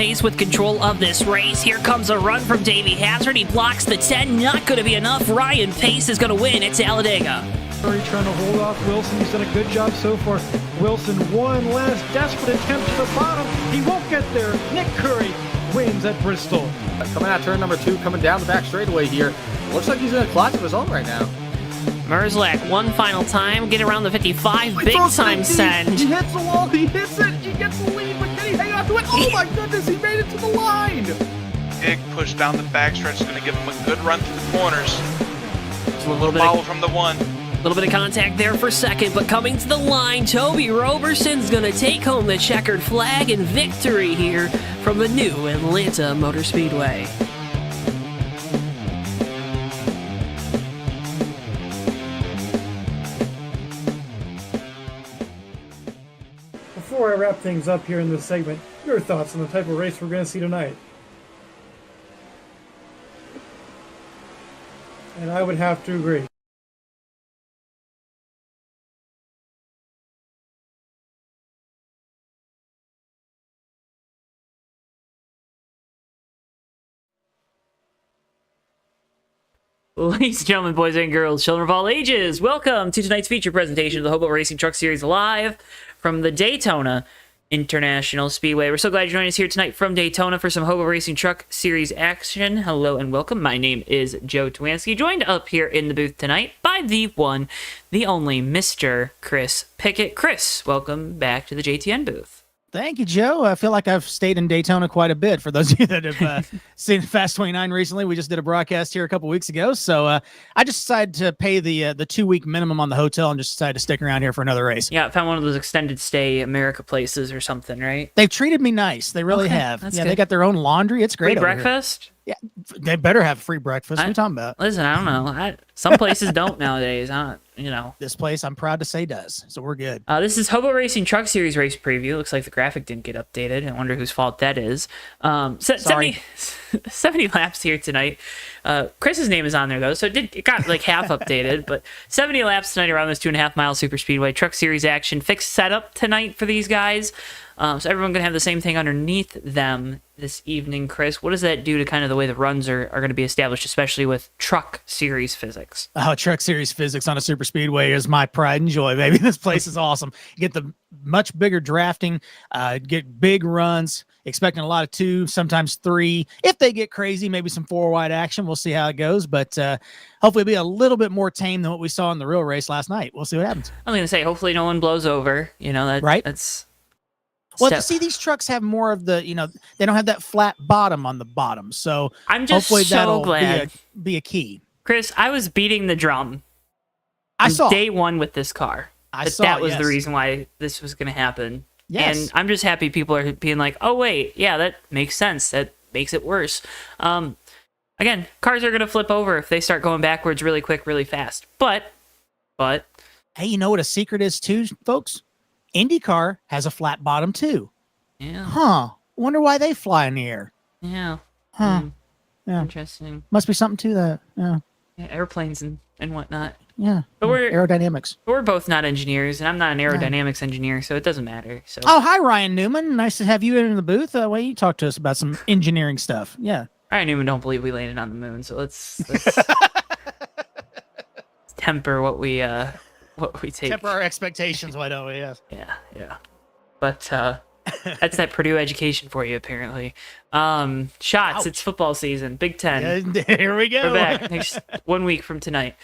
pace with control of this race. Here comes a run from Davey Hazard. He blocks the 10. Not going to be enough. Ryan Pace is going to win at Talladega. Trying to hold off Wilson. He's done a good job so far. Wilson, one last desperate attempt to the bottom. He won't get there. Nick Curry wins at Bristol. Coming out turn number 2, coming down the back straightaway here. Looks like he's in a class of his own right now. Merzlak, one final time, get around the 55, big time send. He hits the wall, he hits it, he gets the lead, but can he hang on to it? Oh my goodness, he made it to the line! Big push down the backstretch is going to give him a good run through the corners. Just a little bit Follow from the 1. A little bit of contact there for second, but coming to the line, Toby Roberson's going to take home the checkered flag and victory here from the new Atlanta Motor Speedway. Before I wrap things up here in this segment, your thoughts on the type of race we're going to see tonight? And I would have to agree. Ladies and gentlemen, boys and girls, children of all ages, welcome to tonight's feature presentation of the HOBO Racing Truck Series live from the Daytona International Speedway. We're so glad you're joining us here tonight from Daytona for some HOBO Racing Truck Series action. Hello and welcome. My name is Joe Towinski, joined up here in the booth tonight by the one, the only Mr. Chris Pickett. Chris, welcome back to the JTN booth. Thank you, Joe. I feel like I've stayed in Daytona quite a bit. For those of you that have seen Fast 29 recently, we just did a broadcast here a couple weeks ago. So I just decided to pay the 2-week minimum on the hotel and just decided to stick around here for another race. Yeah, I found one of those extended stay America places or something, right? They've treated me nice. They really have. Yeah, good. They got their own laundry. It's great. Free breakfast? Yeah, they better have free breakfast. What are you talking about? Listen, I don't know. Some places don't nowadays. This place, I'm proud to say, does. So we're good. This is HOBO Racing Truck Series race preview. Looks like the graphic didn't get updated. I wonder whose fault that is. Sorry. 70 laps here tonight. Chris's name is on there, though, so it got like half updated. But 70 laps tonight around this 2.5-mile super speedway. Truck Series action. Fixed setup tonight for these guys. So everyone's going to have the same thing underneath them this evening. Chris, what does that do to kind of the way the runs are going to be established, especially with Truck Series physics? Oh, Truck Series physics on a super speedway is my pride and joy, baby. This place is awesome. You get the much bigger drafting, get big runs, expecting a lot of 2, sometimes 3. If they get crazy, maybe some 4-wide action. We'll see how it goes, but hopefully it'll be a little bit more tame than what we saw in the real race last night. We'll see what happens. I was going to say, hopefully no one blows over. Right? That's... Well, see, these trucks have more of the, they don't have that flat bottom on the bottom. So I'm just hopefully so that'll glad. Be a key. Chris, I was beating the drum. I saw day one with this car. That was the reason why this was going to happen. Yes. And I'm just happy people are being like, oh, wait, yeah, that makes sense. That makes it worse. Again, cars are going to flip over if they start going backwards really quick, really fast. But. Hey, you know what a secret is too, folks? IndyCar has a flat bottom too. Yeah. Huh. Wonder why they fly in the air. Yeah. Huh. Yeah. Interesting. Must be something to that. Yeah. Airplanes and whatnot. Yeah. But aerodynamics. We're both not engineers, and I'm not an aerodynamics engineer, so it doesn't matter. So. Oh, hi, Ryan Newman. Nice to have you in the booth. Why don't you talk to us about some engineering stuff? Yeah. Ryan Newman don't believe we landed on the moon, so let's temper what we take. Temper our expectations, why don't we? Yes. Yeah. But that's that Purdue education for you, apparently. Shots. Ouch. It's football season. Big Ten. Yeah, here we go. We're back next 1 week from tonight.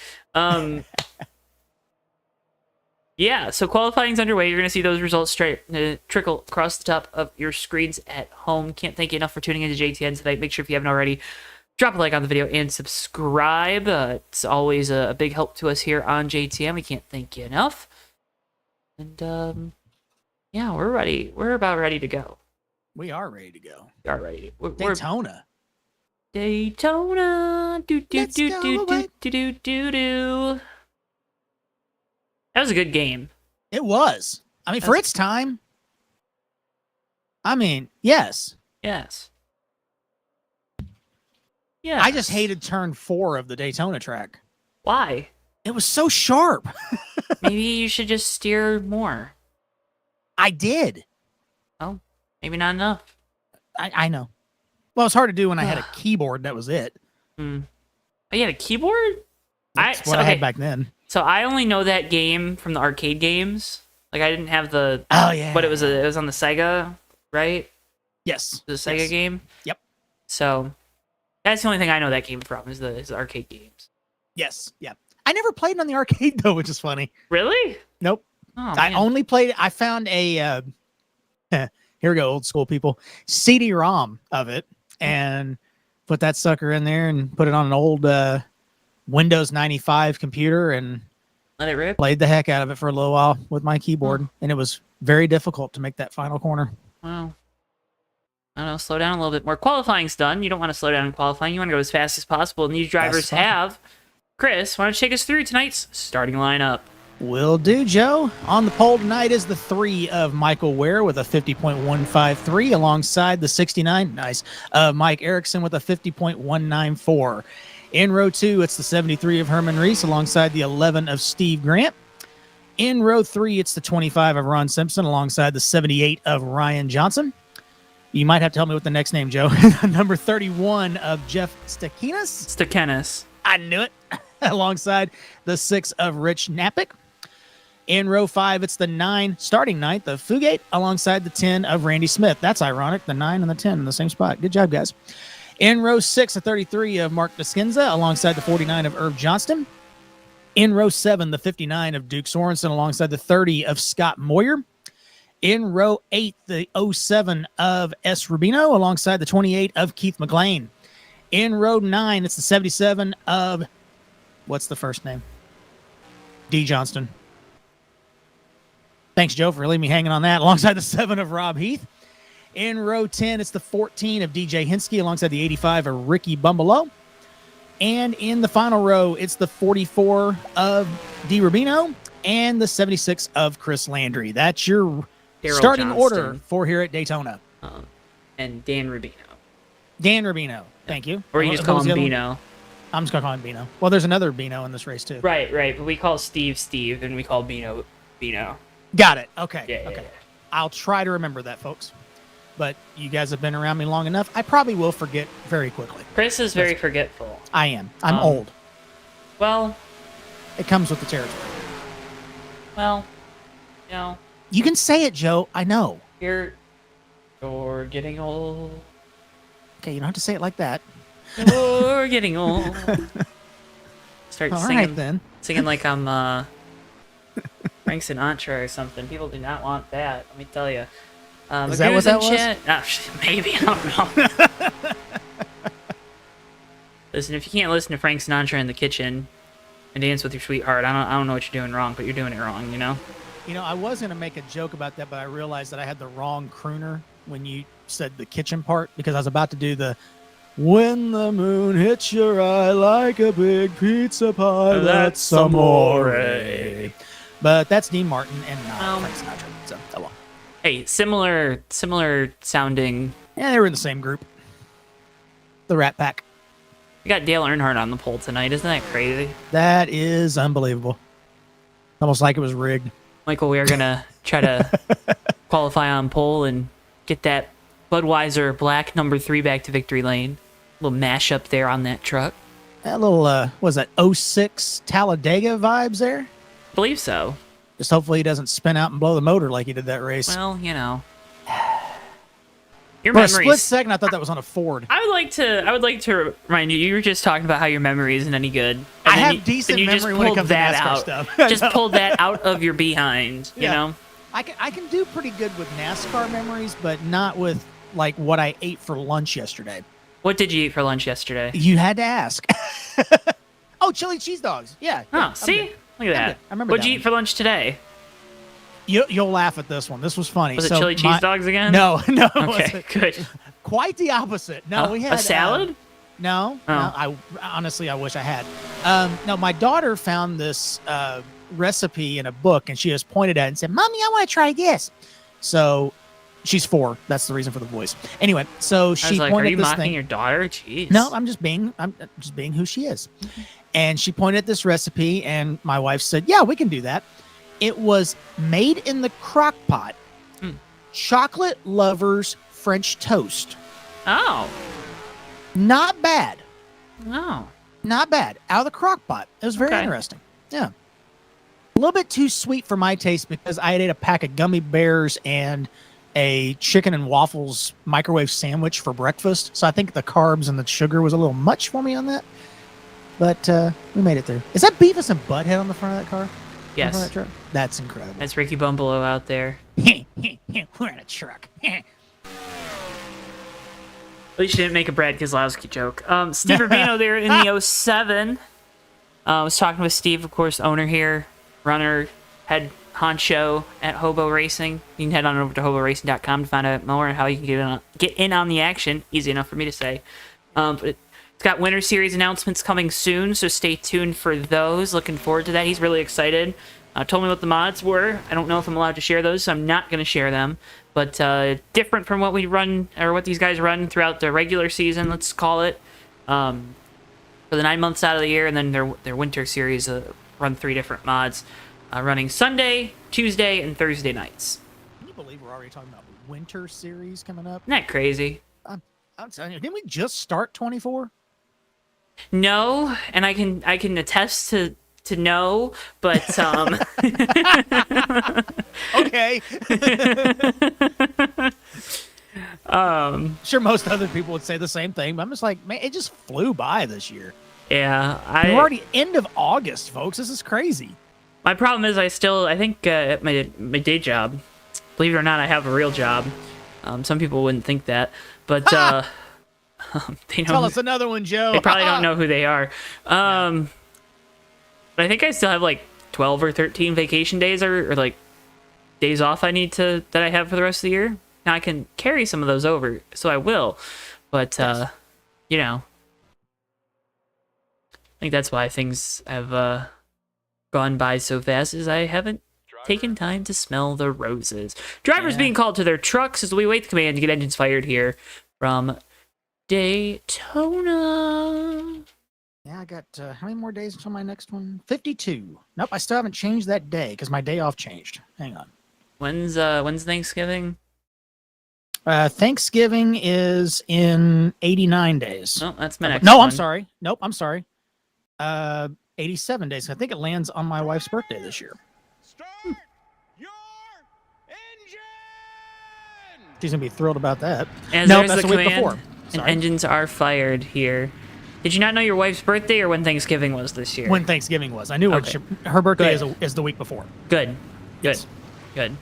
Yeah. So qualifying's underway. You're going to see those results trickle across the top of your screens at home. Can't thank you enough for tuning into JTN tonight. Make sure if you haven't already, drop a like on the video and subscribe. It's always a big help to us here on JTN. We can't thank you enough. And yeah, we're ready. We're about ready to go. We are ready to go. We are ready. Daytona. Daytona. Do. That was a good game. It was. I mean, for its time. I mean, yes. Yes. Yeah. I just hated turn 4 of the Daytona track. Why? It was so sharp. Maybe you should just steer more. I did. Oh, maybe not enough. I know. Well, it's hard to do when I had a keyboard. That was it. Oh, you had a keyboard? That's what I had back then. So I only know that game from the arcade games. Like I didn't have the. Oh yeah. But it was on the Sega, right? Yes. The Sega game. Yep. So that's the only thing I know that game from is the arcade games. Yes. Yeah. I never played it on the arcade though, which is funny. Really? Nope. Oh, I man. only played. I found a. Here we go, old school people. CD-ROM of it, and put that sucker in there and put it on an old Windows 95 computer and Let it rip. played the heck out of it for a little while with my keyboard, and it was very difficult to make that final corner. Wow. I don't know, slow down a little bit more. Qualifying's done. You don't want to slow down in qualifying. You want to go as fast as possible, and these drivers have. Chris, why don't you take us through tonight's starting lineup? Will do, Joe. On the pole tonight is the 3 of Michael Ware with a 50.153 alongside the 69, nice, of Mike Erickson with a 50.194. In row 2, it's the 73 of Herman Reese alongside the 11 of Steve Grant. In row 3, it's the 25 of Ron Simpson alongside the 78 of Ryan Johnson. You might have to help me with the next name, Joe. Number 31 of Jeff Stakenis. I knew it. Alongside the 6 of Rich Napick. In row 5, it's the 9, starting 9th of Fugate, alongside the 10 of Randy Smith. That's ironic, the 9 and the 10 in the same spot. Good job, guys. In row 6, the 33 of Mark Deskinza, alongside the 49 of Irv Johnston. In row 7, the 59 of Duke Sorensen, alongside the 30 of Scott Moyer. In row 8, the 07 of S. Rubino, alongside the 28 of Keith McLean. In row 9, it's the 77 of, what's the first name? D. Johnston. Thanks, Joe, for leaving me hanging on that. Alongside the 7 of Rob Heath. In row 10, it's the 14 of DJ Hinsky, alongside the 85 of Ricky Bumbalo. And in the final row, it's the 44 of D. Rubino and the 76 of Chris Landry. That's your Darryl starting Johnston. order for here at Daytona. And Dan Rubino. Dan Rubino. Thank you. Or you just call him Bino. I'm just going to call him Bino. Well, there's another Bino in this race, too. Right. But we call Steve, and we call Bino. Got it. Okay. Yeah. I'll try to remember that, folks. But you guys have been around me long enough. I probably will forget very quickly. Chris is very forgetful. I am. I'm old. Well, it comes with the territory. Well, you know. You can say it, Joe. I know. You're getting old. Okay, you don't have to say it like that. You're getting old. Start All singing. right, then. Singing like I'm Frank Sinatra or something. People do not want that. Let me tell you. Is that what that was? Oh, maybe. I don't know. Listen, if you can't listen to Frank Sinatra in the kitchen and dance with your sweetheart, I don't know what you're doing wrong, but you're doing it wrong, you know? You know, I was going to make a joke about that, but I realized that I had the wrong crooner when you said the kitchen part, because I was about to do the "When the moon hits your eye like a big pizza pie, that's amore." But that's Dean Martin and not Frank Sinatra. So, oh well. Hey, similar sounding. Yeah, they were in the same group. The Rat Pack. We got Dale Earnhardt on the pole tonight. Isn't that crazy? That is unbelievable. Almost like it was rigged. Michael, we are going to try to qualify on pole and get that Budweiser black number 3 back to victory lane. A little mashup there on that truck. That little, was that 06 Talladega vibes there? I believe so. Just hopefully he doesn't spin out and blow the motor like he did that race. Well, you know. Your For memories. a split second, I thought that was on a Ford. I would like to remind you. You were just talking about how your memory isn't any good. I have decent memory when it comes to NASCAR stuff. Just pulled that out of your behind. You know. I can do pretty good with NASCAR memories, but not with like what I ate for lunch yesterday. What did you eat for lunch yesterday? You had to ask. Oh, chili cheese dogs. Yeah. Oh, see, look at that. I remember. What'd you eat for lunch today? You'll laugh at this one. This was funny. Was it chili cheese dogs again? No. Okay, good. Quite the opposite. No, we had a salad. No. I honestly, I wish I had. No, my daughter found this recipe in a book, and she just pointed at it and said, "Mommy, I want to try this." So she's 4. That's the reason for the voice. Anyway, so she I was like, pointed are you at this mocking thing. your daughter? Jeez. No, I'm just being who she is. And she pointed at this recipe, and my wife said, "Yeah, we can do that." It was made in the crock pot. Chocolate lovers French toast Oh. Not bad. Oh. Not bad. Out of the crock pot. It was very Okay. interesting. Yeah. A little bit too sweet for my taste because I had ate a pack of gummy bears and a chicken and waffles microwave sandwich for breakfast. So I think the carbs and the sugar was a little much for me on that. But we made it through. Is that Beavis and Butthead on the front of that car? On the front Yes. of that truck? That's incredible. That's Ricky Bumbalo out there. We're in a truck. At least you didn't make a Brad Keselowski joke. Steve Rubino there in the 07. Was talking with Steve, of course, owner here, runner, head honcho at HOBO Racing. You can head on over to hoboracing.com to find out more on how you can get in on the action. Easy enough for me to say. But it's got Winter Series announcements coming soon, so stay tuned for those. Looking forward to that. He's really excited. Told me what the mods were. I don't know if I'm allowed to share those, so I'm not going to share them. But different from what we run, or what these guys run throughout the regular season, let's call it. For the 9 months out of the year, and then their Winter Series run 3 different mods. Running Sunday, Tuesday, and Thursday nights. Can you believe we're already talking about Winter Series coming up? Isn't that crazy? I'm telling you, didn't we just start 24? No, and I can attest to no, but Okay. Sure, most other people would say the same thing, but I'm just like, man, it just flew by this year. yeah, We're already end of August, folks. This is crazy. my problem is I think at my day job, believe it or not, I have a real job. Some people wouldn't think that, but they know. Tell us another one, Joe. They probably don't know who they are. But I think I still have like 12 or 13 vacation days or like days off that I have for the rest of the year. Now I can carry some of those over, so I will. But you know, I think that's why things have gone by so fast, is I haven't taken time to smell the roses. Drivers being called to their trucks as we wait the command to get engines fired here from Daytona. Yeah, I got how many more days until my next one? 52. Nope, I still haven't changed that day because my day off changed. Hang on. When's Thanksgiving? Thanksgiving is in 89 days. Oh, that's my next No, one. I'm sorry. Nope, I'm sorry. 87 days. I think it lands on my wife's birthday this year. Start your engine! She's gonna be thrilled about that. As No, there's that's the the week command, before. and Sorry. engines are fired here. Did you not know your wife's birthday or when Thanksgiving was this year? When Thanksgiving was, I knew Okay. her birthday Good. is the week before. Good. Good. Yes. Good.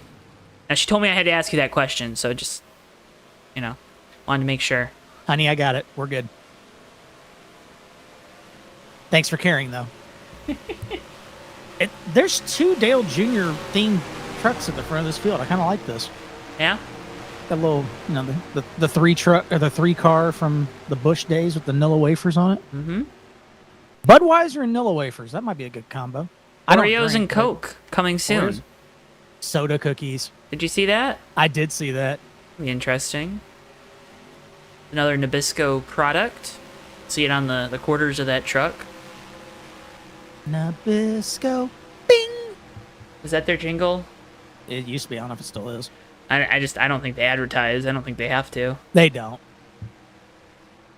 Now, she told me I had to ask you that question, so just, wanted to make sure. Honey, I got it. We're good. Thanks for caring, though. There's 2 Dale Jr. themed trucks at the front of this field. I kind of like this. Yeah? That little, the 3 truck or the 3 car from the Bush days with the Nilla wafers on it. Mm-hmm. Budweiser and Nilla wafers. That might be a good combo. I don't Oreos drink, and but Coke coming soon. Oreos. Soda cookies. Did you see that? I did see that. Be interesting. Another Nabisco product. See it on the quarters of that truck. Nabisco. Bing. Is that their jingle? It used to be. I don't know if it still is. I don't think they advertise. I don't think they have to. They don't.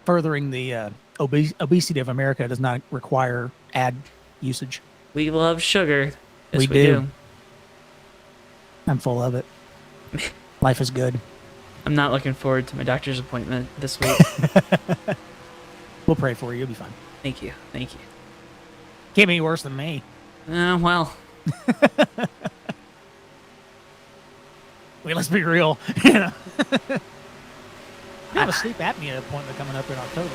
Furthering the obesity of America does not require ad usage. We love sugar. Yes, We do. I'm full of it. Life is good. I'm not looking forward to my doctor's appointment this week. We'll pray for you. You'll be fine. Thank you. Thank you. Can't be any worse than me. Well, Wait, let's be real. I have a sleep apnea appointment coming up in October.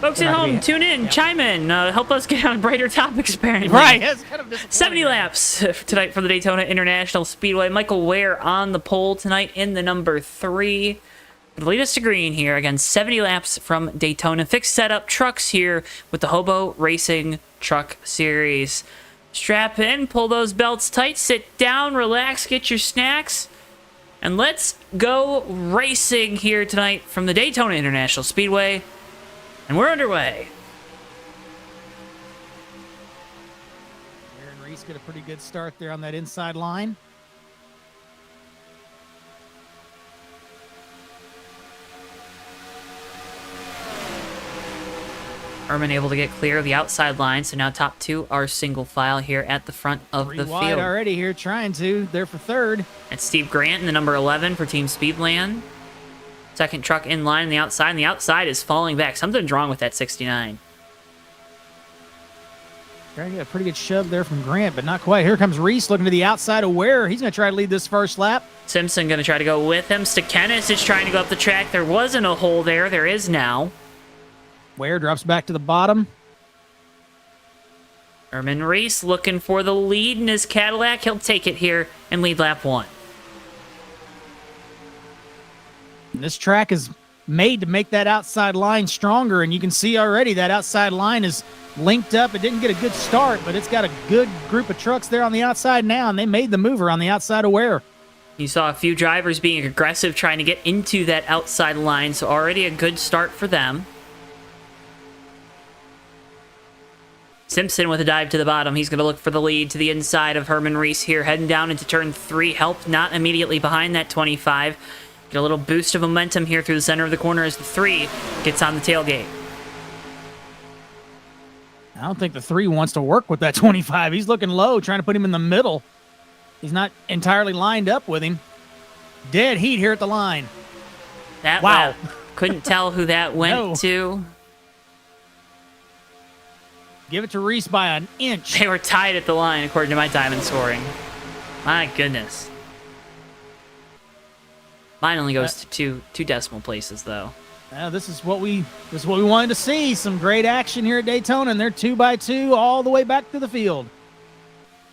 folks We're at not gonna home, be- tune in, chime in, help us get on brighter topics, apparently. Right. It's kind of disappointing. 70 laps tonight from the Daytona International Speedway. Michael Ware on the pole tonight in the number 3. The lead us to green here. Again, 70 laps from Daytona. Fixed setup trucks here with the HOBO Racing Truck Series. Strap in, pull those belts tight, sit down, relax, get your snacks, and let's go racing here tonight from the Daytona International Speedway. And we're underway. Aaron Reese get a pretty good start there on that inside line. Herman able to get clear of the outside line, so now top two are single file here at the front of Three the wide field. already here, trying to. They're for third. That's Steve Grant in the number 11 for Team Speedland. Second truck in line on the outside, and the outside is falling back. Something's wrong with that 69. Trying to get a pretty good shove there from Grant, but not quite. Here comes Reese looking to the outside of Ware. He's going to try to lead this first lap. Simpson going to try to go with him. Stakenis is trying to go up the track. There wasn't a hole there. There is now. Ware drops back to the bottom. Herman Reese looking for the lead in his Cadillac. He'll take it here and lead lap 1. And this track is made to make that outside line stronger, and you can see already that outside line is linked up. It didn't get a good start, but it's got a good group of trucks there on the outside now, and they made the mover on the outside of Ware. You saw a few drivers being aggressive, trying to get into that outside line, so already a good start for them. Simpson with a dive to the bottom. He's going to look for the lead to the inside of Herman Reese here, heading down into turn 3. Help not immediately behind that 25. Get a little boost of momentum here through the center of the corner as the 3 gets on the tailgate. I don't think the 3 wants to work with that 25. He's looking low, trying to put him in the middle. He's not entirely lined up with him. Dead heat here at the line. That Wow. lap, couldn't tell who that went No. to. Give it to Reese by an inch. They were tied at the line, according to my diamond scoring. My goodness. Mine only goes to two decimal places, though. This is what we wanted to see. Some great action here at Daytona, and they're 2x2 all the way back to the field.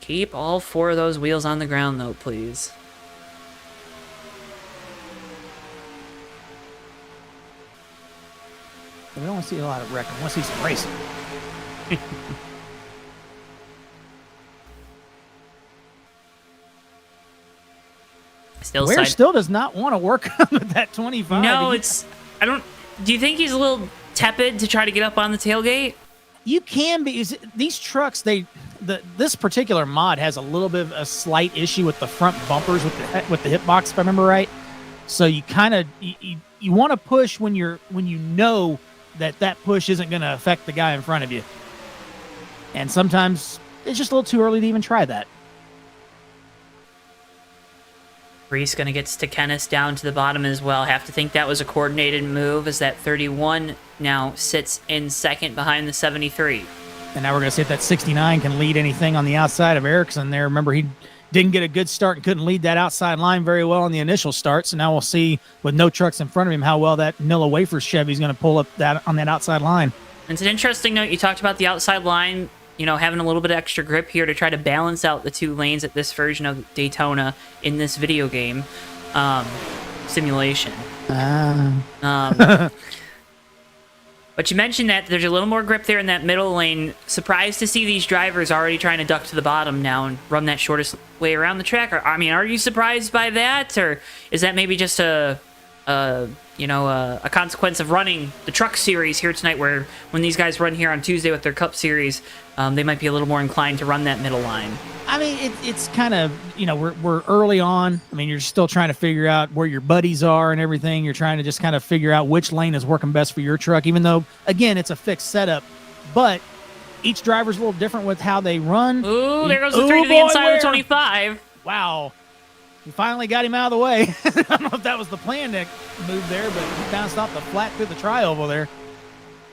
Keep all 4 of those wheels on the ground, though, please. We don't want to see a lot of wrecking. We want to see some racing. Ware still does not want to work with that 25. No, I don't... Do you think he's a little tepid to try to get up on the tailgate? You can be. These trucks, this particular mod has a little bit of a slight issue with the front bumpers with the hitbox, if I remember right. So you kind of you want to push when you know that push isn't going to affect the guy in front of you. And sometimes it's just a little too early to even try that. Reese going to get Stakenis down to the bottom as well. Have to think that was a coordinated move as that 31 now sits in second behind the 73. And now we're going to see if that 69 can lead anything on the outside of Erickson there. Remember, he didn't get a good start and couldn't lead that outside line very well in the initial start. So now we'll see, with no trucks in front of him, how well that Nilla Wafers Chevy is going to pull up that on that outside line. It's an interesting note. You talked about the outside line, having a little bit of extra grip here to try to balance out the 2 lanes at this version of Daytona in this video game simulation. But you mentioned that there's a little more grip there in that middle lane. Surprised to see these drivers already trying to duck to the bottom now and run that shortest way around the track. Are you surprised by that, or is that maybe just a consequence of running the truck series here tonight, where when these guys run here on Tuesday with their Cup series, they might be a little more inclined to run that middle line? It's kind of, we're early on. You're still trying to figure out where your buddies are and everything. You're trying to just kind of figure out which lane is working best for your truck, even though, again, it's a fixed setup. But each driver's a little different with how they run. Ooh, there goes the 3 to the inside of 25. Wow. He finally got him out of the way. I don't know if that was the plan to move there, but he bounced off the flat through the tri-oval there.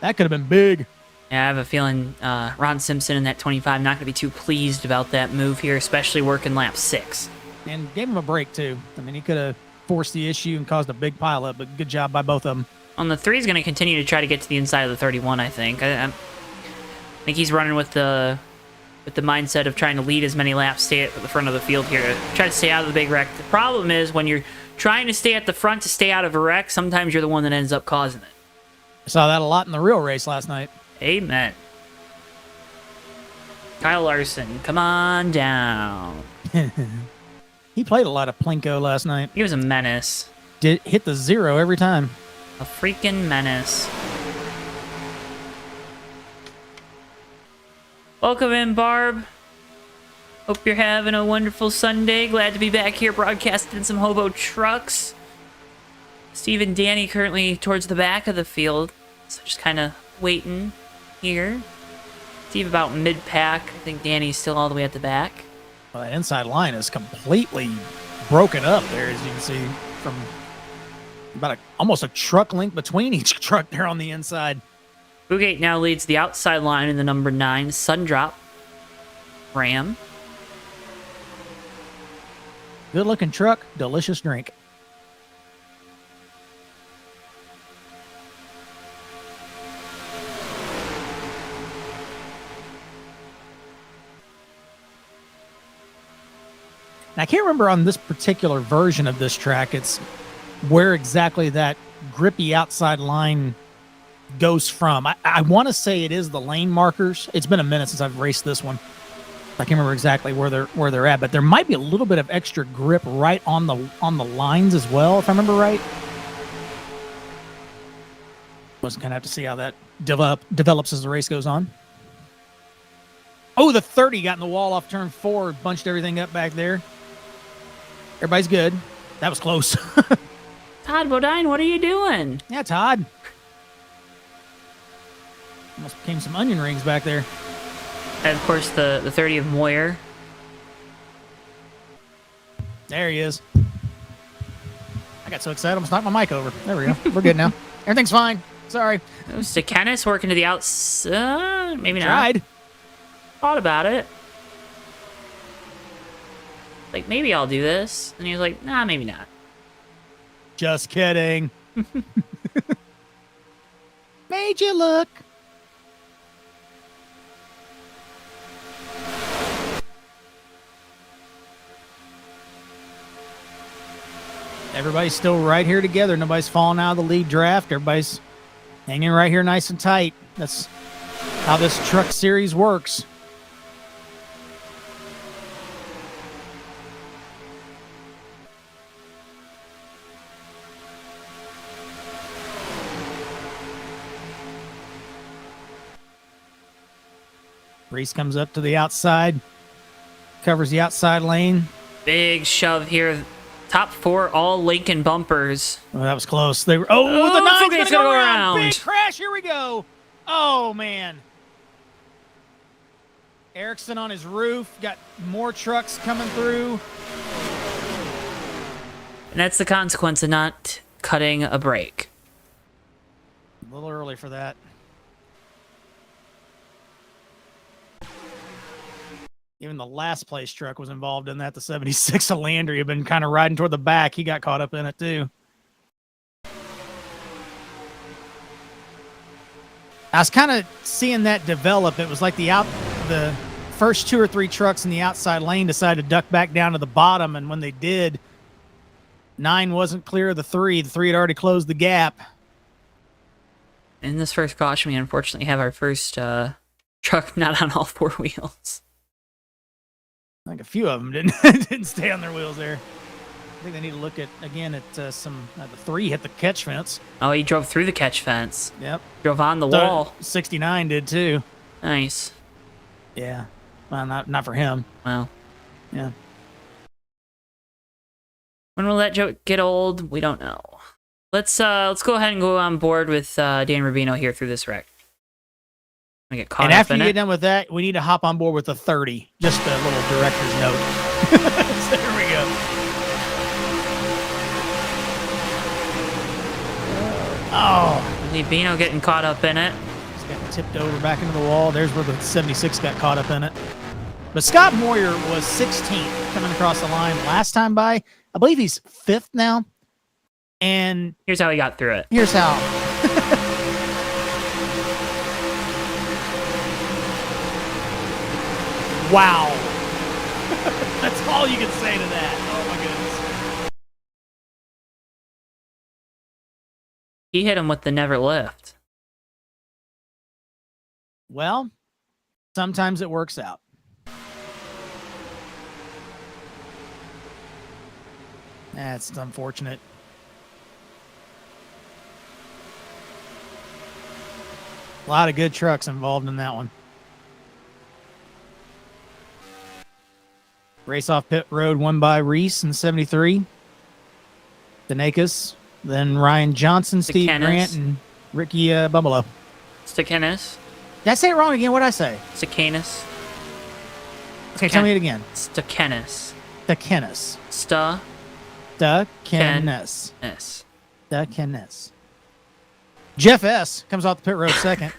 That could have been big. Yeah, I have a feeling Ron Simpson in that 25 not going to be too pleased about that move here, especially working lap 6. And gave him a break, too. He could have forced the issue and caused a big pileup, but good job by both of them. On the 3 is going to continue to try to get to the inside of the 31, I think. I think he's running with the mindset of trying to lead as many laps, stay at the front of the field here, to try to stay out of the big wreck. The problem is when you're trying to stay at the front to stay out of a wreck, sometimes you're the one that ends up causing it. I saw that a lot in the real race last night. Amen. Kyle Larson, come on down. He played a lot of Plinko last night. He was a menace. Hit the 0 every time. A freaking menace. Welcome in, Barb. Hope you're having a wonderful Sunday. Glad to be back here broadcasting some Hobo trucks. Steve and Danny currently towards the back of the field, so just kind of waiting. here. Steve about mid-pack. I think Danny's still all the way at the back. Well, that inside line is completely broken up there, as you can see, from about almost a truck length between each truck there on the inside. Bugate now leads the outside line in the number 9 Sundrop Ram. Good looking truck, delicious drink. And I can't remember on this particular version of this track, it's where exactly that grippy outside line goes from. I want to say it is the lane markers. It's been a minute since I've raced this one. I can't remember exactly where they're at, but there might be a little bit of extra grip right on the lines as well, if I remember right. Wasn't gonna have to see how that develops as the race goes on. Oh, the 30 got in the wall off turn 4, bunched everything up back there. Everybody's good. That was close. Todd Bodine, what are you doing? Yeah, Todd. Almost became some onion rings back there. And of course, the 30 of Moyer. There he is. I got so excited, I almost knocked my mic over. There we go. We're good now. Everything's fine. Sorry. Stacanis working to the outside. Maybe not. Tried. Thought about it. Like, maybe I'll do this. And he was like, nah, maybe not. Just kidding. Made you look. Everybody's still right here together. Nobody's falling out of the lead draft. Everybody's hanging right here nice and tight. That's how this truck series works. Reese comes up to the outside, covers the outside lane. Big shove here. Top 4 all Lincoln bumpers. Oh, that was close. They were. Oh, the nine's gonna go around. Big crash. Here we go. Oh man. Erickson on his roof. Got more trucks coming through. And that's the consequence of not cutting a brake. A little early for that. Even the last place truck was involved in that. The 76 of Landry had been kind of riding toward the back. He got caught up in it too. I was kind of seeing that develop. It was like the first 2 or 3 trucks in the outside lane decided to duck back down to the bottom, and when they did, 9 wasn't clear of the 3. The 3 had already closed the gap. In this first caution, we unfortunately have our first truck not on all 4 wheels. I think a few of them didn't stay on their wheels there. I think they need to look at again at the 3 hit the catch fence. Oh, he drove through the catch fence. Yep. Drove on the wall. 69 did too. Nice. Yeah. Well, not for him. Well. Yeah. When will that joke get old? We don't know. Let's go ahead and go on board with Dan Rubino here through this wreck. I get caught and up after in you it. get done with that, we need to hop on board with the 30. Just a little director's note. So there we go. Oh. Rubino getting caught up in it. Just got tipped over back into the wall. There's where the 76 got caught up in it. But Scott Moyer was 16th coming across the line last time by. I believe he's 5th now. And here's how he got through it. Here's how. Wow. That's all you can say to that. Oh my goodness. He hit him with the never lift. Well, sometimes it works out. That's unfortunate. A lot of good trucks involved in that one. Race off pit road won by Reese in 73. Danakas, then Ryan Johnson, Steve Kennis. Grant, and Ricky Bubalo. Stacanis. Did I say it wrong again? What'd I say? Stacanus. Okay, tell me it again. Stacanus. Stacanus. Stacanus. Stacanus. Jeff S. comes off the pit road second.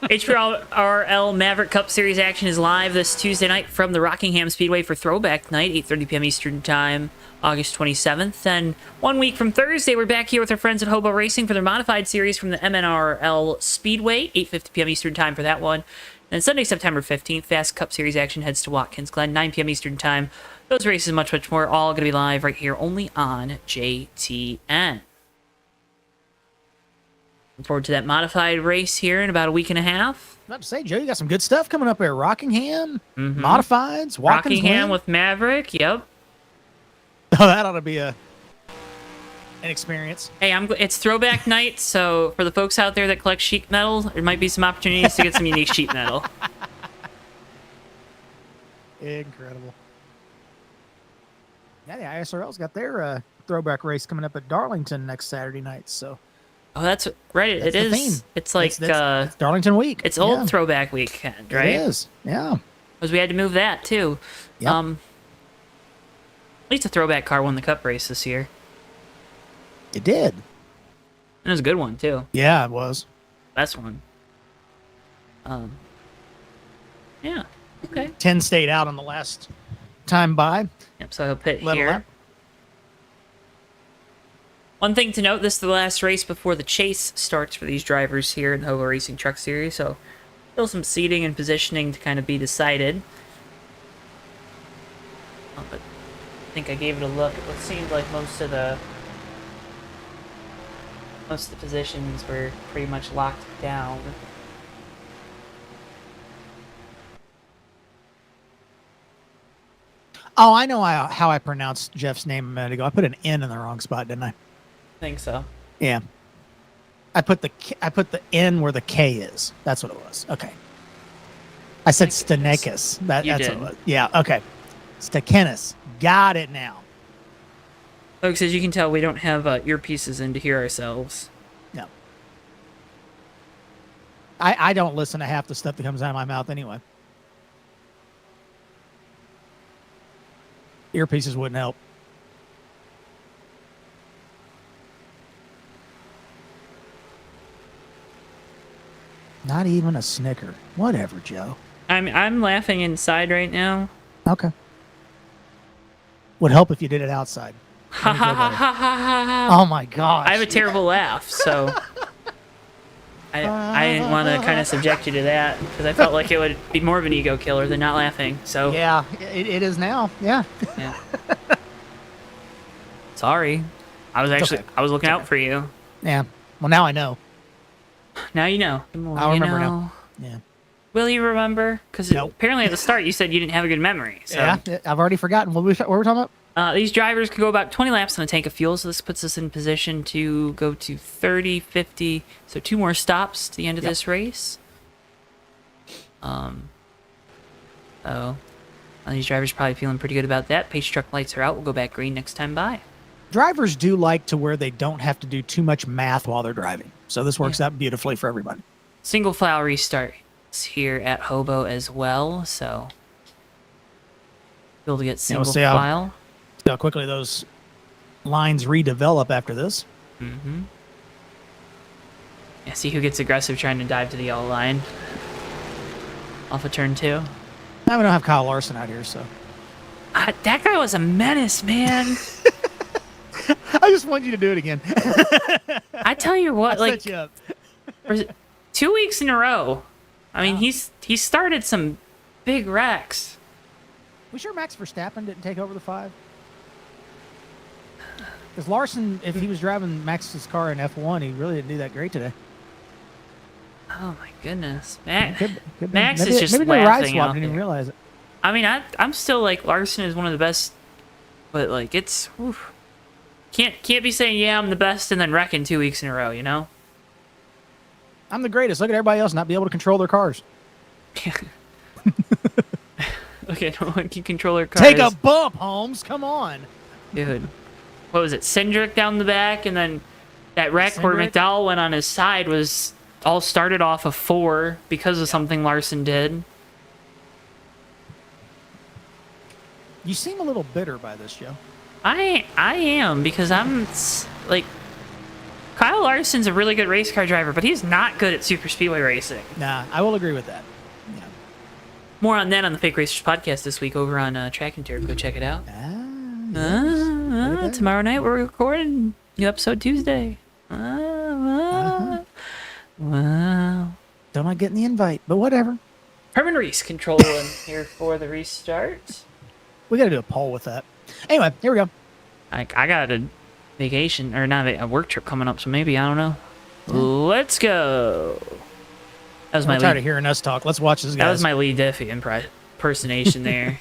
HPRL Maverick Cup Series action is live this Tuesday night from the Rockingham Speedway for Throwback Night, 8:30 p.m. Eastern Time, August 27th. And 1 week from Thursday, we're back here with our friends at HOBO Racing for their modified series from the MNRL Speedway, 8:50 p.m. Eastern Time for that one. And Sunday, September 15th, Fast Cup Series action heads to Watkins Glen, 9 p.m. Eastern Time. Those races, much more, all going to be live right here only on JTN. Looking forward to that modified race here in about a week and a half. I'm about to say, Joe, you got some good stuff coming up there. Rockingham, modifieds, Watkins Rockingham Glen. with Maverick, yep. Oh, that ought to be an experience. Hey, it's throwback night, so for the folks out there that collect sheet metal, there might be some opportunities to get some unique sheet metal. Incredible. Yeah, the ISRL's got their throwback race coming up at Darlington next Saturday night, so... Oh, that's right. That's it the is. theme. It's like it's Darlington week. It's old throwback weekend, right? It is. Yeah. Because we had to move that too. Yep. At least a throwback car won the Cup race this year. It did. And it was a good one too. Yeah, it was. Best one. Yeah. Okay. 10 stayed out on the last time by. Yep. So I'll pit Level here. up. One thing to note, this is the last race before the chase starts for these drivers here in the HOBO Racing Truck Series, so still some seating and positioning to kind of be decided. But I think I gave it a look. It seemed like most of the positions were pretty much locked down. Oh, I know how I pronounced Jeff's name a minute ago. I put an N in the wrong spot, didn't I? I think so. Yeah. I put the N where the K is. That's what it was. Okay. I said Stanakis. That's did. what it was. Yeah, okay. Stacanus. Got it now. Folks, as you can tell, we don't have earpieces in to hear ourselves. No. I don't listen to half the stuff that comes out of my mouth anyway. Earpieces wouldn't help. Not even a snicker. Whatever, Joe. I'm laughing inside right now. Okay. Would help if you did it outside. Ha ha ha ha ha ha. Oh my gosh. I have a terrible laugh, so I didn't want to kind of subject you to that because I felt like it would be more of an ego killer than not laughing. So Yeah, it is now. Yeah. yeah. Sorry, I was looking out for you. Yeah. Well, now I know. Now you know. The more I'll you remember know. now. Yeah. Will you remember? Because Nope. apparently at the start you said you didn't have a good memory. So. Yeah. I've already forgotten what we're talking about. These drivers can go about 20 laps on a tank of fuel, so this puts us in position to go to 30, 50, so 2 more stops to the end of this race. These drivers are probably feeling pretty good about that. Pace truck lights are out. We'll go back green next time by. Drivers do like to where they don't have to do too much math while they're driving. So this works out beautifully for everybody. Single file restart is here at HOBO as well, so be able to get single file. See how quickly those lines redevelop after this. Mm-hmm. Yeah, see who gets aggressive trying to dive to the yellow line. Off of turn 2. Now we don't have Kyle Larson out here, so. That guy was a menace, man. I just want you to do it again. I tell you what, like, set you up. 2 weeks in a row. I mean, he started some big wrecks. We sure Max Verstappen didn't take over the 5? Because Larson, if he was driving Max's car in F1, he really didn't do that great today. Oh my goodness, Max Max is just maybe the ride laughing swap out didn't even there. realize it. I mean, I'm still like Larson is one of the best, but like it's can't be saying yeah I'm the best and then wrecking 2 weeks in a row, you know? I'm the greatest. Look at everybody else not be able to control their cars. Okay, no one can control their cars. Take a bump, Holmes. Come on. Dude. What was it? Cindric down the back, and then that wreck where Cindric? McDowell went on his side was all started off a 4 because of something Larson did. You seem a little bitter by this, Joe. I am, because like, Kyle Larson's a really good race car driver, but he's not good at super speedway racing. Nah, I will agree with that. Yeah. More on that on the Fake Racers podcast this week over on Track and Turf. Go check it out. Tomorrow night we're recording new episode Tuesday. Wow. Don't like getting the invite, but whatever. Herman Reese controlling here for the restart. We got to do a poll with that. Anyway, here we go. I got a vacation, or not a work trip coming up, so maybe, I don't know. Let's go. That was I'm my tired lead. of hearing us talk. Let's watch this, guys. That was my Lee Diffie impersonation there.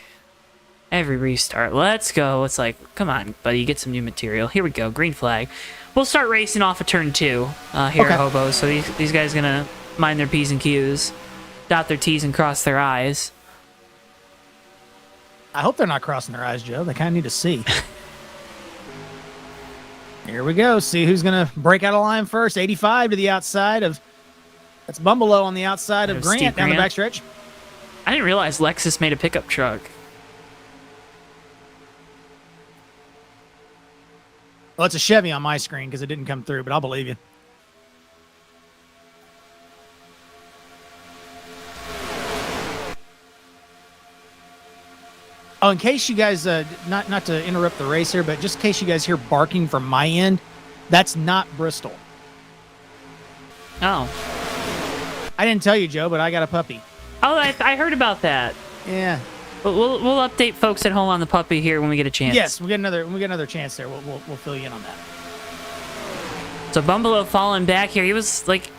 Every restart. Let's go. It's like, come on, buddy, get some new material. Here we go. Green flag. We'll start racing off of turn 2 here at Hobo. So these guys are going to mind their P's and Q's, dot their T's and cross their I's. I hope they're not crossing their eyes, Joe. They kind of need to see. Here we go. See who's going to break out of line first. 85 to the outside of... That's Bumbelow on the outside of Grant down the backstretch. I didn't realize Lexus made a pickup truck. Well, it's a Chevy on my screen because it didn't come through, but I'll believe you. Oh, in case you guys, not to interrupt the race here, but just in case you guys hear barking from my end, that's not Bristol. Oh. I didn't tell you, Joe, but I got a puppy. Oh, I heard about that. Yeah. We'll update folks at home on the puppy here when we get a chance. Yes, when we get another chance there. We'll fill you in on that. So Bumbelow falling back here. He was, like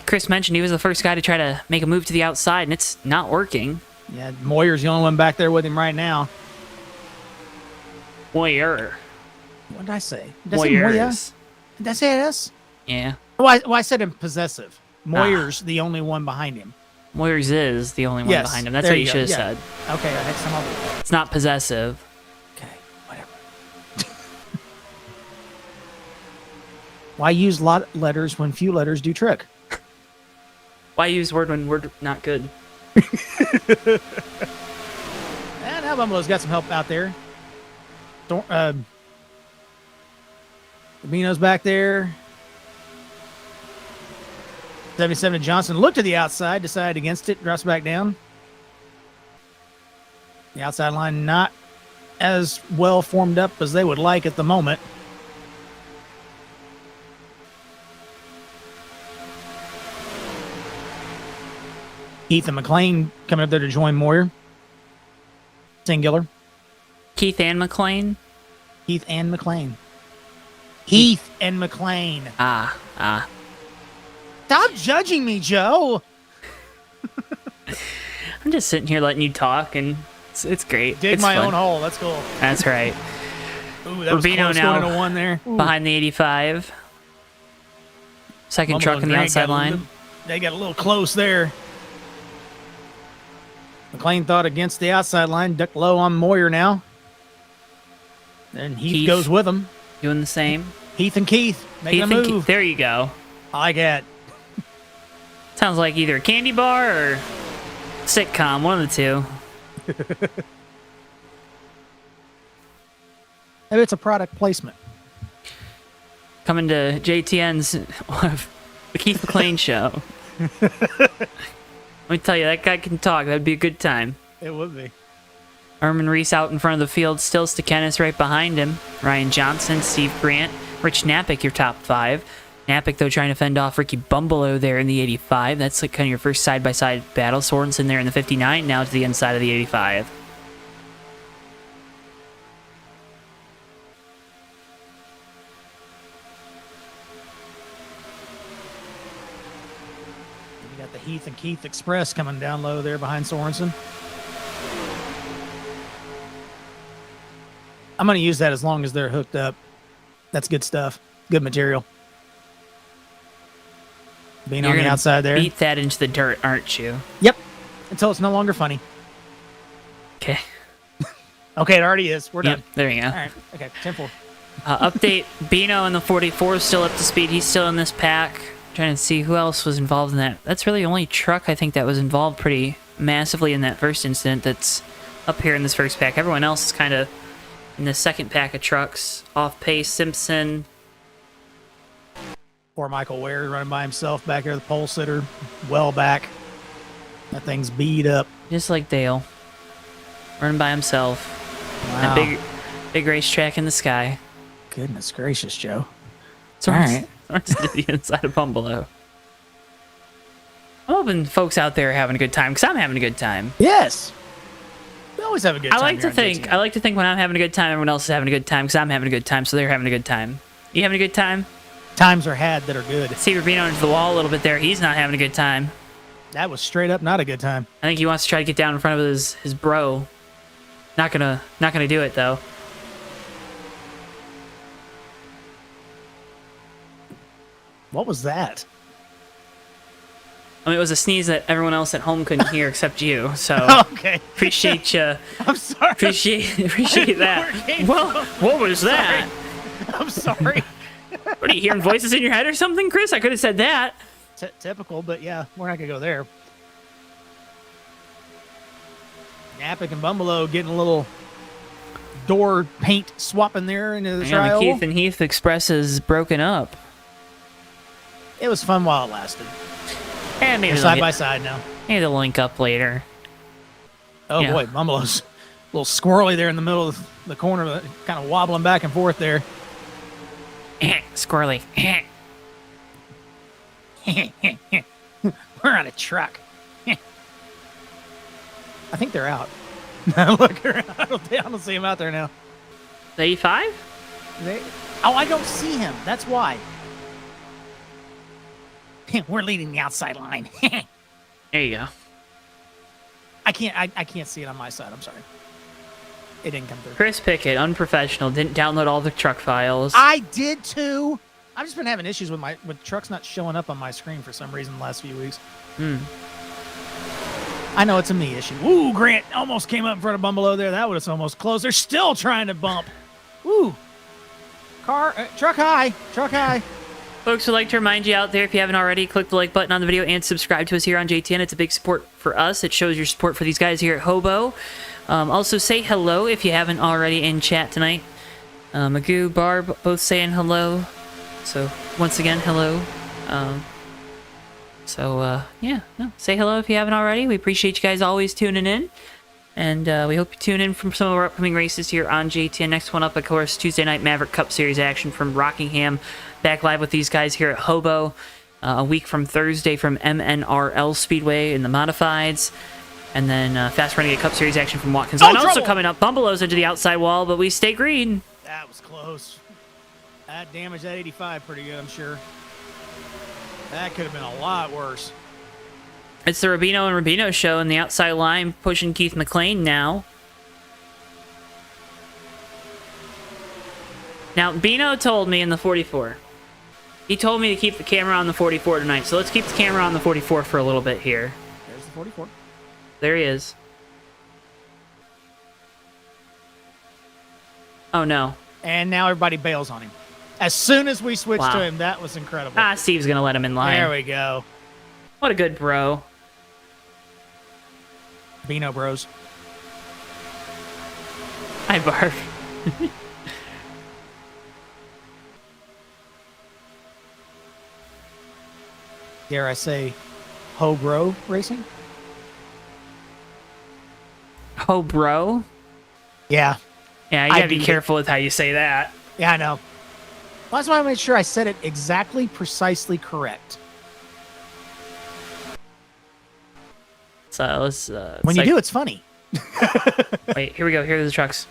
Chris mentioned, he was the first guy to try to make a move to the outside, and it's not working. Yeah, Moyer's the only one back there with him right now. Moyer. What did I say? Did I say Moyer? Did I say S? Yeah. Well, I said him possessive. Moyer's the only one behind him. Moyers is the only one behind him. That's what you should have said. Okay, next time I'll... It's not possessive. Okay, whatever. Why use lot letters when few letters do trick? Why use word when word not good? And now Bumblow's got some help out there. Rubino's back there. 77 to Johnson. Looked to the outside, decided against it, drops back down. The outside line not as well formed up as they would like at the moment. Keith and McLean coming up there to join Moyer. Singular. Keith and McLean? Keith and McLean. Heath and McLean. Ah. Stop judging me, Joe. I'm just sitting here letting you talk, and it's great. Dig it's my fun. own hole. Let's go. That's right. Ooh, that was Rubino close now going to one there. behind the 85. Second truck on the outside line. They got a little close there. McLean thought against the outside line. Ducked low on Moyer now. And Heath goes with him. Doing the same. Heath and Keith making a move. There you go. I like that. Sounds like either a candy bar or sitcom, one of the two. Maybe it's a product placement. Coming to JTN's the Keith McLean show. Let me tell you, that guy can talk. That'd be a good time. It would be. Herman Reese out in front of the field, still Stakenis right behind him. Ryan Johnson, Steve Grant, Rich Knappick, your top 5. Knappick, though, trying to fend off Ricky Bumbelow there in the 85. That's like kind of your first side-by-side battle. Sorensen there in the 59, now to the inside of the 85. You got the Heath and Keith Express coming down low there behind Sorensen. I'm going to use that as long as they're hooked up. That's good stuff. Good material. Being on the outside there. Beat that into the dirt, aren't you? Yep. Until it's no longer funny. Okay. Okay, it already is. We're done. Yep, there you go. All right. Okay, 10-4. Update, Bino in the 44 is still up to speed. He's still in this pack. Trying to see who else was involved in that. That's really the only truck I think that was involved pretty massively in that first incident that's up here in this first pack. Everyone else is kind of in the second pack of trucks. Off pace, Simpson. Poor Michael Ware running by himself back there, the pole sitter, well back. That thing's beat up. Just like Dale. Running by himself. Wow. That big racetrack in the sky. Goodness gracious, Joe. So All right. to the inside of Bumbalo. I'm hoping folks out there are having a good time, because I'm having a good time. Yes. We always have a good time. I like here to on JTN. think when I'm having a good time, everyone else is having a good time, because I'm having a good time, so they're having a good time. You having a good time? Times are had that are good. See Rubino into the wall a little bit there. He's not having a good time. That was straight up not a good time. I think he wants to try to get down in front of his bro. Not gonna do it though. What was that? I mean, it was a sneeze that everyone else at home couldn't hear except you. So Okay. appreciate you. I'm sorry. Appreciate that. Well, what was that? I'm sorry. What are you hearing voices in your head or something, Chris? I could have said that. Typical, but yeah, we're not gonna go there. Napick and Bumbalo getting a little door paint swapping there into the Yeah, trial. Keith and Heath Express is broken up. It was fun while it lasted. And maybe They're side by side now. maybe they'll link up later. Oh Yeah. boy, Bumbalo's a little squirrely there in the middle of the corner, kind of wobbling back and forth there. Squirrely. We're on a truck. I think they're out. Look around. I don't see him out there now. 85? I don't see him. That's why. We're leading the outside line. There you go. I can't see it on my side. I'm sorry. It didn't come through. Chris Pickett, unprofessional, didn't download all the truck files. I did too. I've just been having issues with trucks not showing up on my screen for some reason the last few weeks. I know it's a me issue. Ooh, Grant almost came up in front of Bumbalo there. That was almost close. They're still trying to bump. Ooh. Truck high. Folks, would like to remind you out there, if you haven't already, click the like button on the video and subscribe to us here on JTN. It's a big support for us. It shows your support for these guys here at HOBO. Also, say hello if you haven't already in chat tonight. Magoo, Barb, both saying hello. So, once again, hello. Yeah, no, say hello if you haven't already. We appreciate you guys always tuning in. And we hope you tune in from some of our upcoming races here on JTN. Next one up, of course, Tuesday night Maverick Cup Series action from Rockingham. Back live with these guys here at HOBO. A week from Thursday from MNRL Speedway in the Modifieds. And then Fast Renegade Cup Series action from Watkins. And also coming up, Bumbalo's into the outside wall, but we stay green. That was close. That damaged that 85 pretty good, I'm sure. That could have been a lot worse. It's the Rubino and Rubino show in the outside line, pushing Keith McLean now. Now, Bino told me in the 44. He told me to keep the camera on the 44 tonight, so let's keep the camera on the 44 for a little bit here. There's the 44. There he is. Oh, no. And now everybody bails on him. As soon as we switched to him, that was incredible. Steve's going to let him in line. There we go. What a good bro. Bino bros. Hi, Barb. Dare I say, HOBO racing? Oh, bro? Yeah. Yeah, you gotta be careful with how you say that. Yeah, I know. Well, that's why I made sure I said it exactly, precisely correct. So let's. When you do, it's funny. Wait, here we go. Here are the trucks.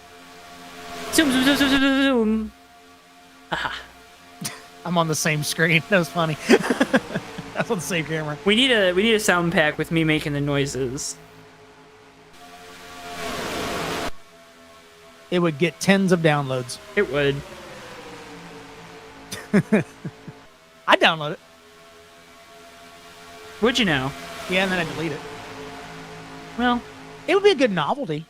Zoom, zoom, zoom, zoom, zoom, zoom. Aha. I'm on the same screen. That was funny. That's on the same camera. We need a sound pack with me making the noises. It would get tens of downloads. It would. I'd download it. Would you now? Yeah, and then I'd delete it. Well, it would be a good novelty.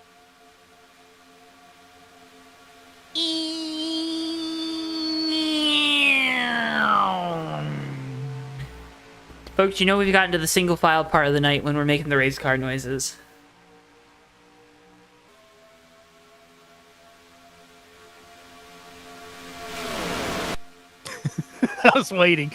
Folks, you know we've gotten to the single file part of the night when we're making the race car noises. I was waiting.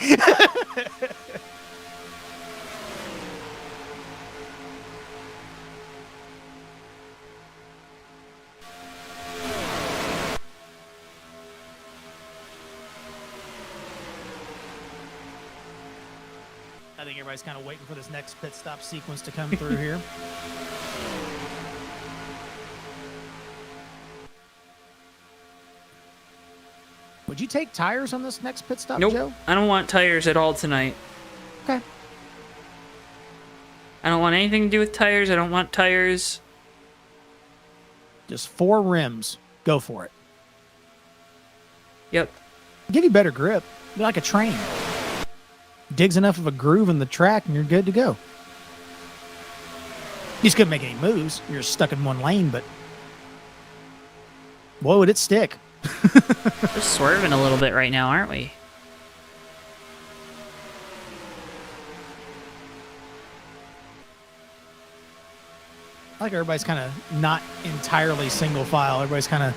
I think everybody's kind of waiting for this next pit stop sequence to come through here. Would you take tires on this next pit stop, Nope. Joe? I don't want tires at all tonight. Okay. I don't want anything to do with tires. I don't want tires. Just 4 rims. Go for it. Yep. Give you better grip. Be like a train. Digs enough of a groove in the track and you're good to go. You just couldn't make any moves. You're stuck in one lane, but boy, would it stick. We're swerving a little bit right now, aren't we? I like everybody's kind of not entirely single file. Everybody's kind of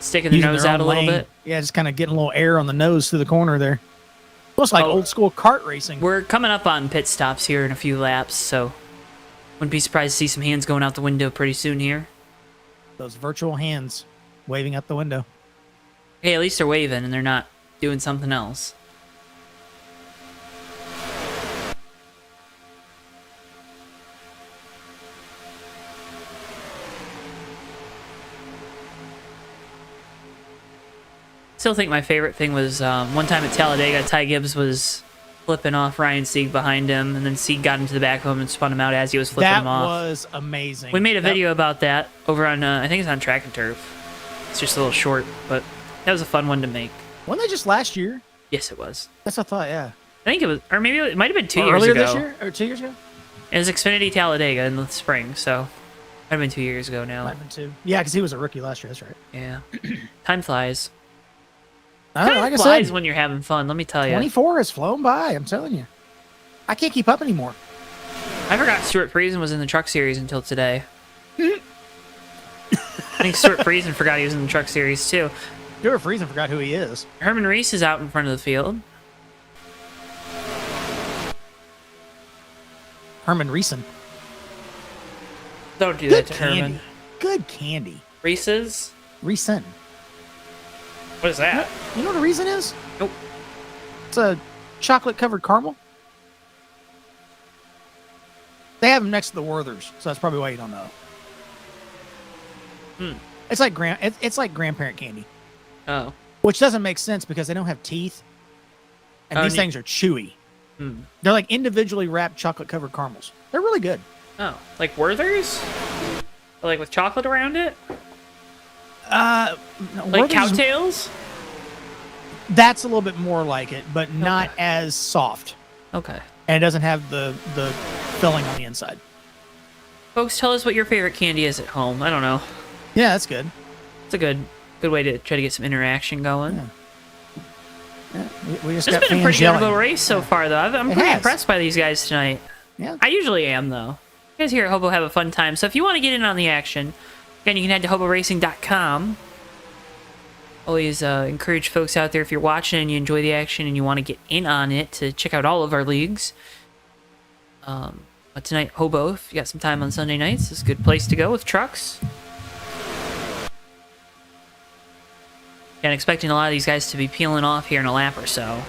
Sticking the nose out a little bit. Yeah, just kind of getting a little air on the nose through the corner there. Almost like old school kart racing. We're coming up on pit stops here in a few laps, so wouldn't be surprised to see some hands going out the window pretty soon here. Those virtual hands waving out the window. Hey, at least they're waving and they're not doing something else. Still think my favorite thing was one time at Talladega, Ty Gibbs was flipping off Ryan Sieg behind him, and then Sieg got into the back of him and spun him out as he was flipping him off. That was amazing. We made a video about that over on, I think it's on Track and Turf. It's just a little short, but that was a fun one to make. Wasn't that just last year? Yes, it was. That's what I thought, yeah. I think it was, or maybe it might have been 2 years earlier ago. this year? Or 2 years ago? It was Xfinity Talladega in the spring, so might have been 2 years ago now. Might have been 2. Yeah, because he was a rookie last year, that's right. Yeah. Time flies. Like Time I flies said, when you're having fun, let me tell you. 24 has flown by, I'm telling you. I can't keep up anymore. I forgot Stuart Friesen was in the Truck Series until today. I think Stuart Friesen forgot he was in the Truck Series too. Stuart Friesen forgot who he is. Herman Reese is out in front of the field. Herman Reesen. Don't do Good that to candy. Herman. Good candy. Reese's? Reesen. What is that? You know what a Reesen is? Nope. It's a chocolate-covered caramel. They have them next to the Werthers, so that's probably why you don't know. It's like it's like grandparent candy, Oh. which doesn't make sense because they don't have teeth, and Oh, these and things are chewy. Hmm. They're like individually wrapped chocolate-covered caramels. They're really good. Oh. Like Werther's? Or like with chocolate around it? No, Like Werther's- Cowtails? That's a little bit more like it, but not as soft, Okay. and it doesn't have the filling on the inside. Folks, tell us what your favorite candy is at home. I don't know. Yeah, that's good. It's a good way to try to get some interaction going. Yeah, we just It's got been a fans pretty yelling. good race so far, though. I'm It pretty has. impressed by these guys tonight. Yeah. I usually am, though. You guys here at Hobo have a fun time. So if you want to get in on the action, again, you can head to hoboracing.com. Always encourage folks out there, if you're watching and you enjoy the action and you want to get in on it, to check out all of our leagues. But tonight, Hobo, if you got some time on Sunday nights, is a good place to go with trucks. And expecting a lot of these guys to be peeling off here in a lap or so.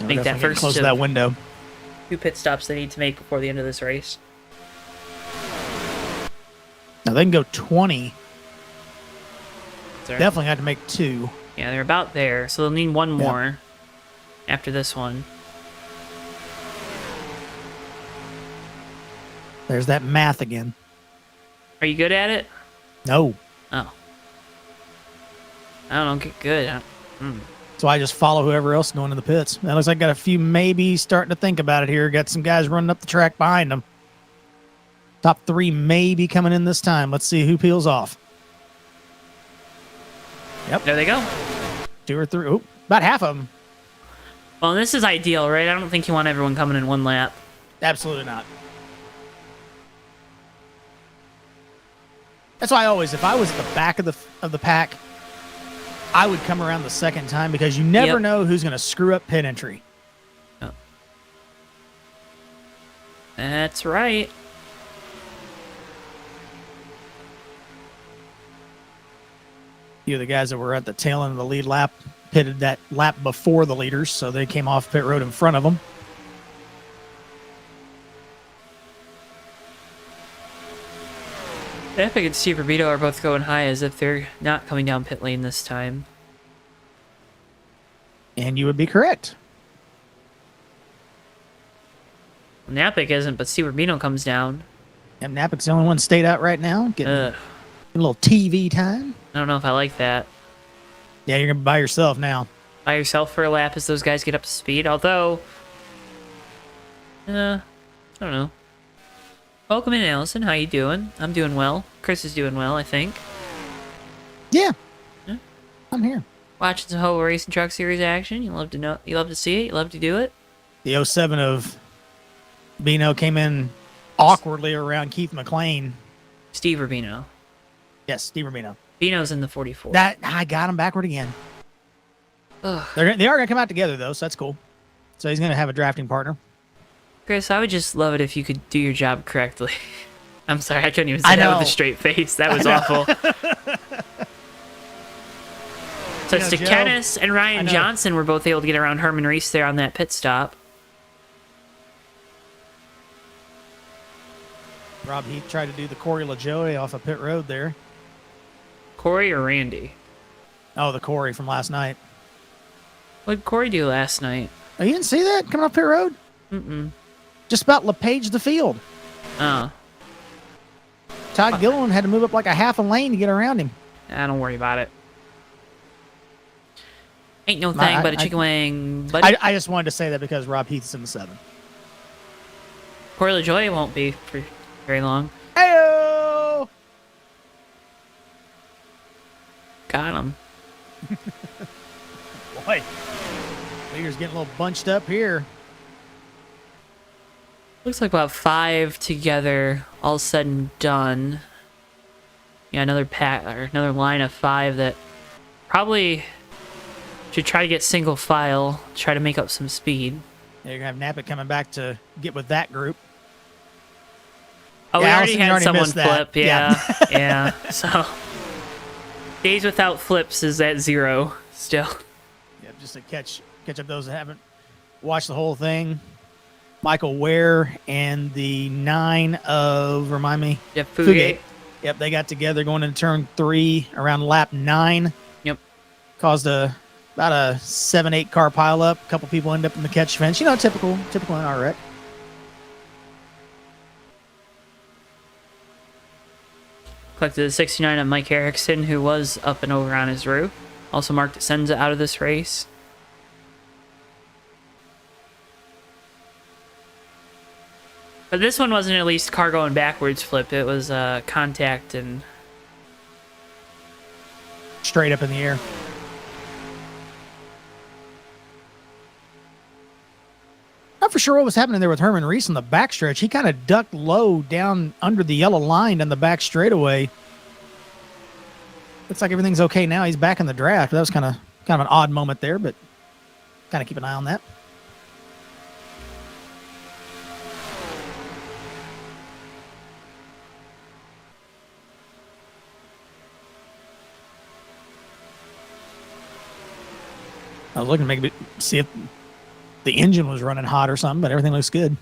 Make that first close to that window. 2 pit stops they need to make before the end of this race. Now they can go 20. Sorry. Definitely had to make 2. Yeah, they're about there, so they'll need one more after this one. There's that math again. Are you good at it? No. Oh. I don't know, get good. So I just follow whoever else is going in the pits. That looks like got a few maybe starting to think about it here. Got some guys running up the track behind them. Top 3 maybe coming in this time. Let's see who peels off. There they go. 2 or 3. Oh, about half of them. Well, this is ideal, right? I don't think you want everyone coming in one lap. Absolutely not. That's why I always, if I was at the back of the pack, I would come around the second time because you never know who's going to screw up pit entry. Oh. That's right. Few of the guys that were at the tail end of the lead lap pitted that lap before the leaders, so they came off pit road in front of them. Epic and Steve Rubito are both going high as if they're not coming down pit lane this time. And you would be correct. Napic isn't, but Steve Rubino comes down. And Napic's the only one stayed out right now, getting a little TV time. I don't know if I like that. Yeah, you're going to be by yourself now. By yourself for a lap as those guys get up to speed. Although, I don't know. Welcome in, Allison. How you doing? I'm doing well. Chris is doing well, I think. Yeah. I'm here. Watching some HOBO Racing Truck Series action. You love to know. You love to see it. You love to do it. The 07 of Bino came in awkwardly around Keith McLean. Steve Rubino. Yes, Steve Rubino. Bino's in the 44. That I got him backward again. Ugh. They are going to come out together though, so that's cool. So he's going to have a drafting partner. Chris, I would just love it if you could do your job correctly. I'm sorry, I couldn't even say that with a straight face. That was awful. So Joe, Kennis and Ryan Johnson were both able to get around Herman Reese there on that pit stop. Rob Heath tried to do the Corey LaJoie off of pit road there. Corey or Randy? Oh, the Corey from last night. What did Corey do last night? Oh, you didn't see that coming off pit road? Mm-mm. Just about LePage the field. Oh. Todd Gilliland had to move up like a half a lane to get around him. Don't worry about it. Ain't no thing but a chicken wing. But I just wanted to say that because Rob Heath's in the 7. Corey LaJoie won't be for very long. Hey-o! Got him. Boy, leader's getting a little bunched up here. Looks like about 5 together, all said and done. Yeah, another pack or another line of 5 that probably should try to get single file, try to make up some speed. Yeah, you're gonna have Napic coming back to get with that group. Oh, Yeah, we already Allison, you had already someone missed that. flip. Yeah, yeah. So days without flips is at 0 still. Yeah, just to catch up those that haven't watched the whole thing. Michael Ware and the 9 of, remind me? Yeah, Fugate. Yep, they got together going into turn 3 around lap 9. Yep. Caused about a 7-8 car pileup. A couple people end up in the catch fence. You know, typical NR wreck. Collected a 69 on Mike Erickson, who was up and over on his roof. Also marked Senza out of this race. But this one wasn't at least car going backwards flip. It was contact and Straight up in the air. Not for sure what was happening there with Herman Reese on the backstretch. He kind of ducked low down under the yellow line on the back straightaway. Looks like everything's okay now. He's back in the draft. That was kind of an odd moment there, but kind of keep an eye on that. I was looking to maybe see if the engine was running hot or something, but everything looks good.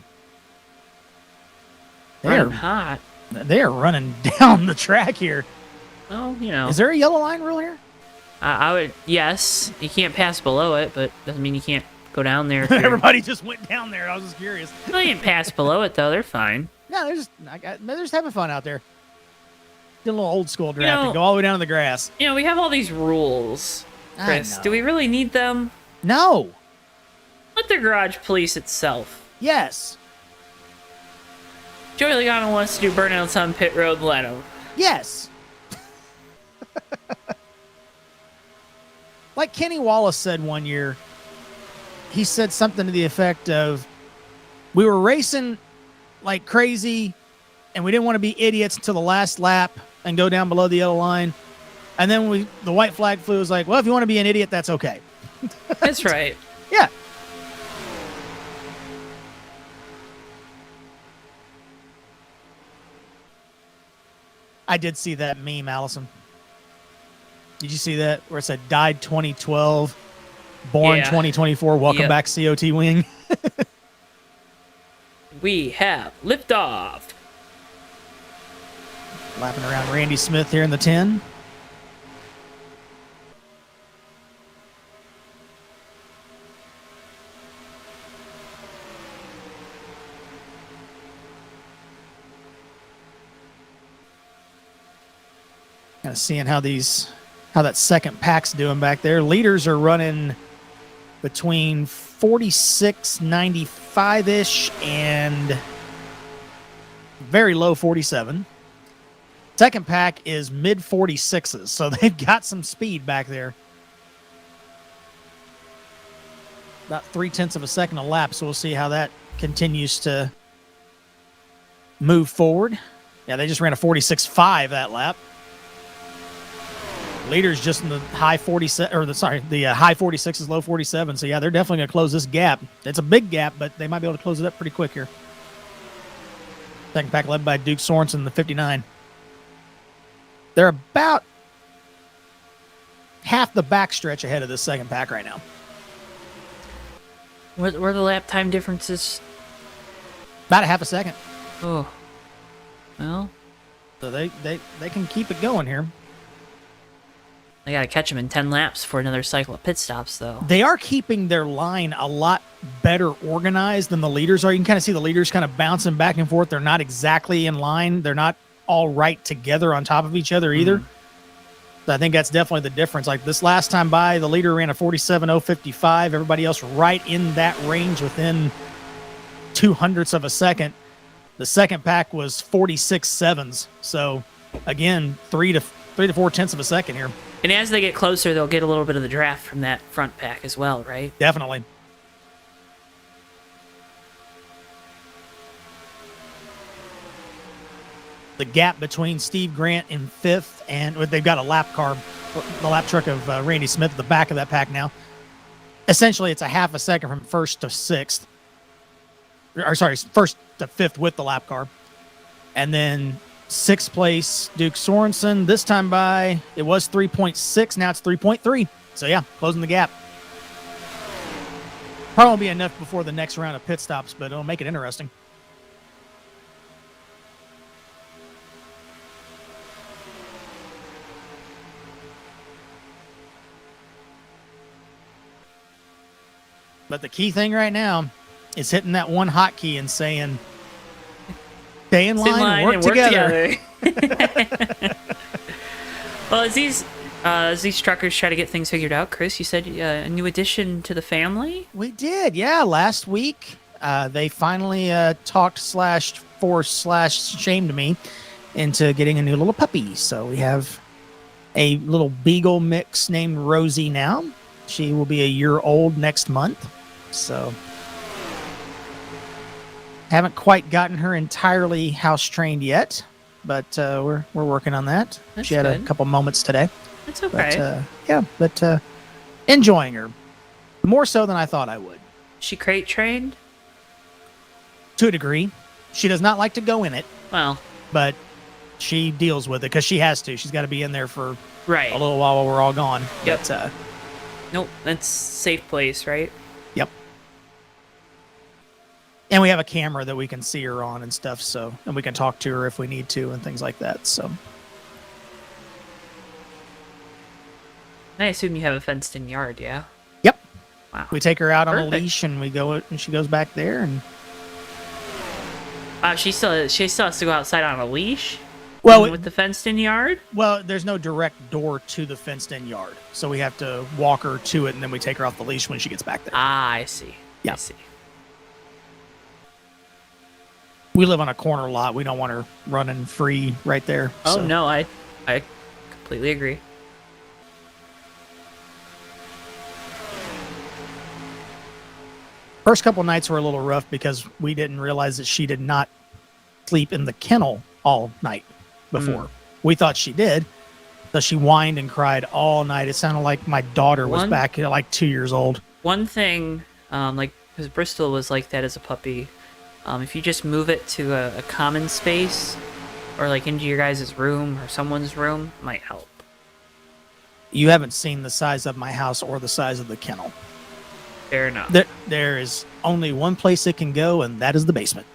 running hot. They are running down the track here. Well, you know. Is there a yellow line rule here? I would, yes. You can't pass below it, but doesn't mean you can't go down there. If you're- Everybody just went down there. I was just curious. Well, you can pass below it, though. They're fine. No, they're just having fun out there. Get a little old school drafting. Go all the way down to the grass. You know, we have all these rules, Chris. know. Do we really need them? No. Let the garage police itself. Yes. Joey Logano wants to do burnouts on pit road. Let him. Yes. Like Kenny Wallace said one year, he said something to the effect of, we were racing like crazy and we didn't want to be idiots until the last lap and go down below the yellow line. And then the white flag flew. Was like, well, if you want to be an idiot, that's okay. That's right. Yeah. I did see that meme, Allison. Did you see that where it said died 2012, born 2024, welcome back COT wing? We have liftoff. Lapping around Randy Smith here in the 10. Kind of seeing how that second pack's doing back there. Leaders are running between 46.95-ish and very low 47. Second pack is mid 46s, so they've got some speed back there. About 0.3 of a second a lap, so we'll see how that continues to move forward. Yeah, they just ran a 46.5 that lap. Leaders just in the high 47, or the high 46s, low 47. So yeah, they're definitely going to close this gap. It's a big gap, but they might be able to close it up pretty quick here. Second pack led by Duke Sorensen, the 59. They're about half the backstretch ahead of this second pack right now. What are the lap time differences? About a half a second. Oh, well. So they can keep it going here. They got to catch them in 10 laps for another cycle of pit stops, though. They are keeping their line a lot better organized than the leaders are. You can kind of see the leaders kind of bouncing back and forth. They're not exactly in line. They're not all right together on top of each other either. So I think that's definitely the difference. Like this last time by, the leader ran a 47.055. Everybody else right in that range within 0.02 of a second. The second pack was 46.7s. So again, 3 to 4 tenths of a second here. And as they get closer, they'll get a little bit of the draft from that front pack as well, right? Definitely. The gap between Steve Grant in 5th and they've got a lap car, the lap truck of Randy Smith at the back of that pack now. Essentially, it's a half a second from 1st to 6th. Or sorry, 1st to 5th with the lap car. And then 6th place, Duke Sorensen. This time by, it was 3.6. Now it's 3.3. So, yeah, closing the gap. Probably won't be enough before the next round of pit stops, but it'll make it interesting. But the key thing right now is hitting that one hotkey and saying, stay in line and work together. Well, as these truckers try to get things figured out, Chris, you said a new addition to the family? We did, yeah. Last week, they finally talked/forced/shamed me into getting a new little puppy. So we have a little beagle mix named Rosie now. She will be a year old next month. So haven't quite gotten her entirely house trained yet, but we're working on that. That's she had good. a couple moments today. That's okay. But enjoying her more so than I thought I would. She crate trained? To a degree. She does not like to go in it. Well, but she deals with it because she has to. She's got to be in there for right. a little while we're all gone. Yep. But, nope, that's safe place, right? Yep. And we have a camera that we can see her on and stuff, and we can talk to her if we need to and things like that. So I assume you have a fenced-in yard, yeah? Yep. Wow. We take her out on Perfect. a leash and she goes back there and She still has to go outside on a leash? Well, with the fenced-in yard? Well, there's no direct door to the fenced-in yard, so we have to walk her to it, and then we take her off the leash when she gets back there. Ah, I see. Yeah. I see. We live on a corner lot. We don't want her running free right there. Oh, so. no, I completely agree. First couple nights were a little rough because we didn't realize that she did not sleep in the kennel all night before. We thought she did. So she whined and cried all night. It sounded like my daughter was back at like 2 years old. One thing, like, because Bristol was like that as a puppy, if you just move it to a common space or like into your guys' room or someone's room, might help. You haven't seen the size of my house or the size of the kennel. Fair enough. There is only one place it can go, and that is the basement.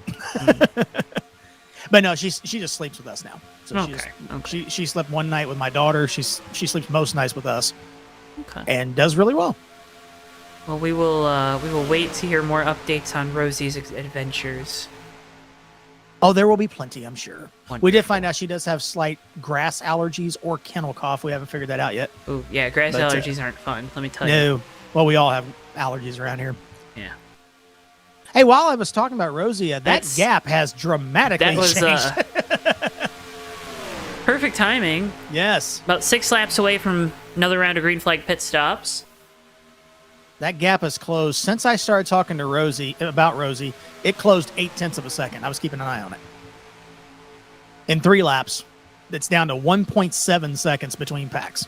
But no, she just sleeps with us now. So she slept one night with my daughter. She sleeps most nights with us, and does really well. Well, we will wait to hear more updates on Rosie's adventures. Oh, there will be plenty, I'm sure. Wonderful. We did find out she does have slight grass allergies or kennel cough. We haven't figured that out yet. Ooh, yeah, grass allergies aren't fun. Let me tell you. No, well, we all have allergies around here. Yeah. Hey, while I was talking about Rosie, that gap has dramatically changed. Perfect timing. Yes. About 6 laps away from another round of green flag pit stops. That gap has closed. Since I started talking to Rosie, it closed 0.8 of a second. I was keeping an eye on it. In 3 laps, it's down to 1.7 seconds between packs.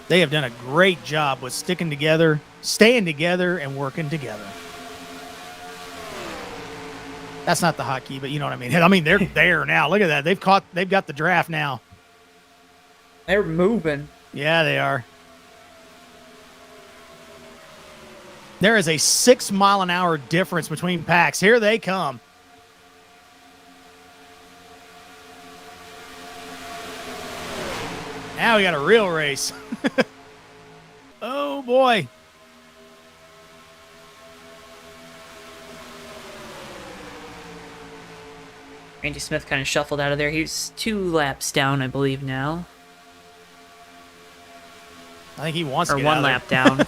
They have done a great job with sticking together, staying together, and working together. That's not the hotkey, but you know what I mean. I mean, they're there now. Look at that. They've got the draft now. They're moving. Yeah, they are. There is a 6-mile-an-hour difference between packs. Here they come. Now we got a real race. Oh, boy. Randy Smith kind of shuffled out of there. He's 2 laps down, I believe, now. I think he wants to get one out lap there. down.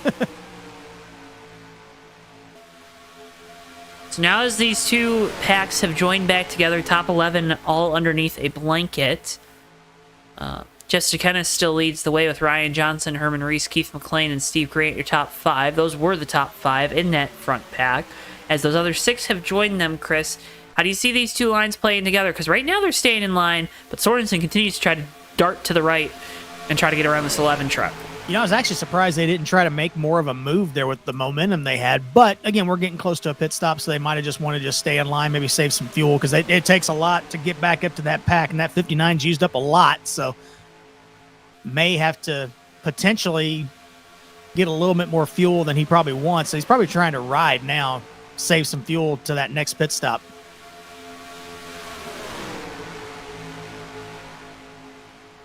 So now as these 2 packs have joined back together, top 11 all underneath a blanket, Jessica Kennis still leads the way with Ryan Johnson, Herman Reese, Keith McLean, and Steve Grant, your top 5. Those were the top 5 in that front pack. As those other 6 have joined them, Chris, how do you see these 2 lines playing together? Because right now they're staying in line, but Sorensen continues to try to dart to the right and try to get around this 11 truck. You know, I was actually surprised they didn't try to make more of a move there with the momentum they had. But, again, we're getting close to a pit stop, so they might have just wanted to just stay in line, maybe save some fuel, because it takes a lot to get back up to that pack, and that 59's used up a lot, so may have to potentially get a little bit more fuel than he probably wants. So he's probably trying to ride now, save some fuel to that next pit stop.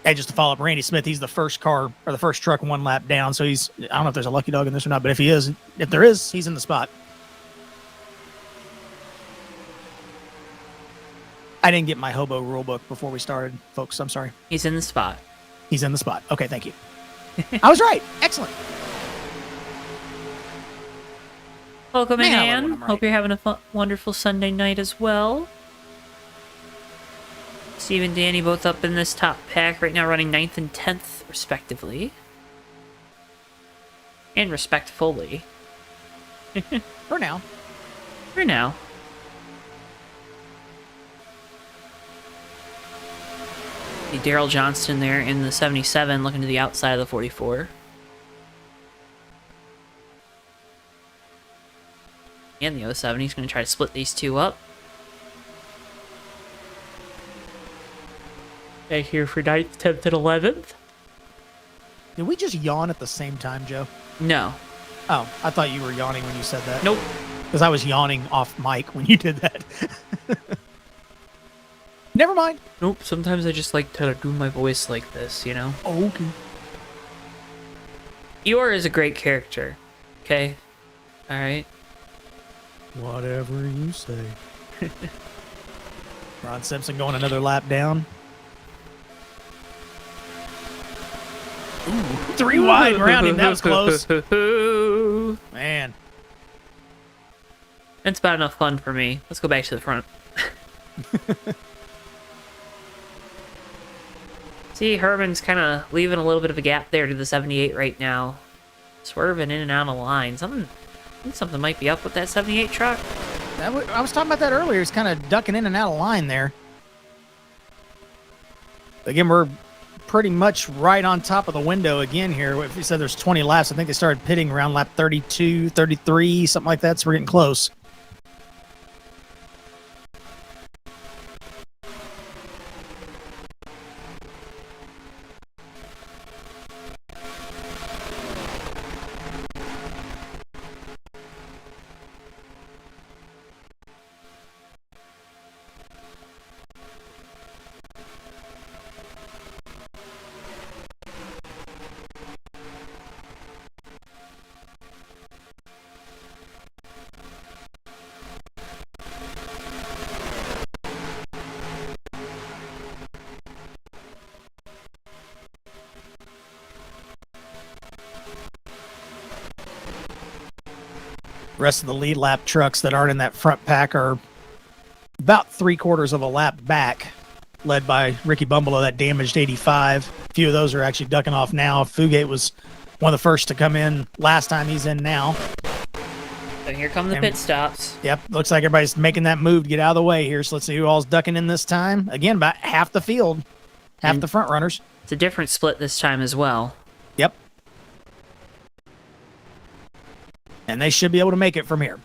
Hey, just to follow up, Randy Smith, he's the first car or the first truck 1 lap down. So I don't know if there's a lucky dog in this or not, but if there is, he's in the spot. I didn't get my HOBO rule book before we started, folks. I'm sorry. He's in the spot. He's in the spot. Okay, thank you. I was right. Excellent. Welcome in, Man, I love Ann. when I'm right. Hope you're having a wonderful Sunday night as well. Steve and Danny both up in this top pack right now, running 9th and 10th, respectively. And respectfully. For now. For now. See Daryl Johnston there in the 77, looking to the outside of the 44. And the 07, he's going to try to split these 2 up. Back here for 9th, 10th, and 11th. Did we just yawn at the same time, Joe? No. Oh, I thought you were yawning when you said that. Nope. Because I was yawning off mic when you did that. Never mind. Nope, sometimes I just like to do my voice like this, you know? Okay. Eeyore is a great character, okay? Alright? Whatever you say. Ron Simpson going another lap down. Ooh, 3 wide around him. That was close. Man. That's about enough fun for me. Let's go back to the front. See, Herman's kind of leaving a little bit of a gap there to the 78 right now. Swerving in and out of line. Something think something might be up with that 78 truck. I was talking about that earlier. It's kind of ducking in and out of line there. Again, we're pretty much right on top of the window again here. If you said there's 20 laps, I think they started pitting around lap 32, 33, something like that, so we're getting close. Rest of the lead lap trucks that aren't in that front pack are about 3/4 of a lap back, led by Ricky Bumbalo, that damaged 85. A few of those are actually ducking off now. Fugate was one of the first to come in last time. He's in now. So here come the pit stops. Yep, looks like everybody's making that move to get out of the way here. So let's see who all's ducking in this time. Again, about half the field, half the front runners. It's a different split this time as well. Yep. And they should be able to make it from here.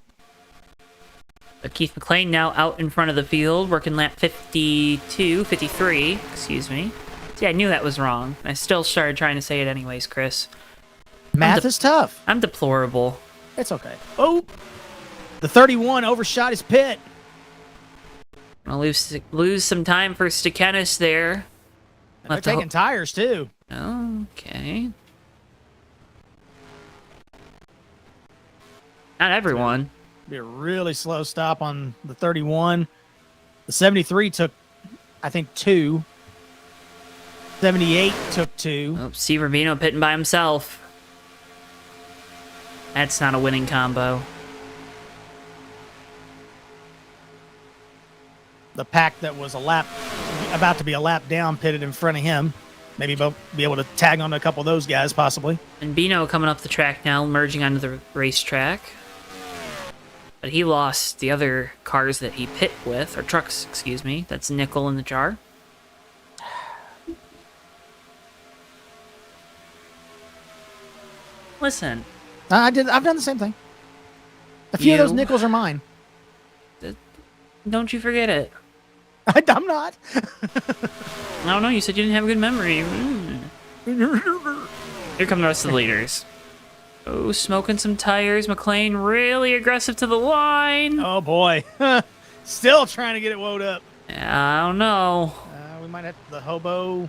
Keith McLean now out in front of the field, working lap 53, excuse me. See, I knew that was wrong. I still started trying to say it anyways, Chris. Math is tough. I'm deplorable. It's okay. Oh, the 31 overshot his pit. I'll lose some time for Stakanis there. And they're taking tires, too. Okay. Not everyone. Be a really slow stop on the 31. The 73 took, I think, 2. 78 took 2. Oh, Steve Rubino pitting by himself. That's not a winning combo. The pack that was about to be a lap down pitted in front of him. Maybe be able to tag on a couple of those guys, possibly. And Bino coming up the track now, merging onto the racetrack. But he lost the other cars that he pit with, or trucks, excuse me. That's nickel in the jar. Listen. I've done the same thing. A few of those nickels are mine. Don't you forget it. I'm not. I don't know, you said you didn't have a good memory. Here come the rest of the leaders. Oh, smoking some tires. McLean really aggressive to the line. Oh, boy. Still trying to get it woed up. I don't know. We might have the HOBO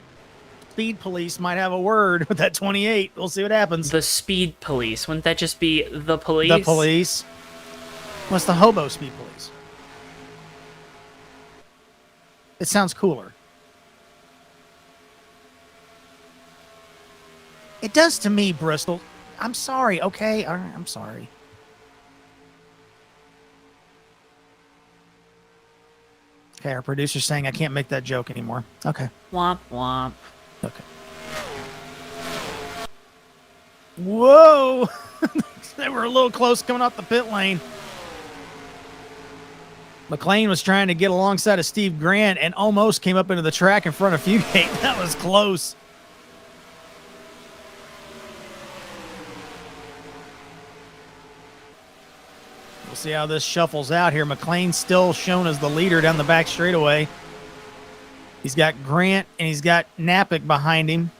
speed police might have a word with that 28. We'll see what happens. The speed police. Wouldn't that just be the police? The police. What's the HOBO speed police? It sounds cooler. It does to me, Bristol. I'm sorry, okay? All right, I'm sorry. Okay, our producer's saying I can't make that joke anymore. Okay. Womp womp. Okay. Whoa! They were a little close coming off the pit lane. McLean was trying to get alongside of Steve Grant and almost came up into the track in front of Fugate. That was close. We'll see how this shuffles out here. McLean's still shown as the leader down the back straightaway. He's got Grant and he's got Napick behind him.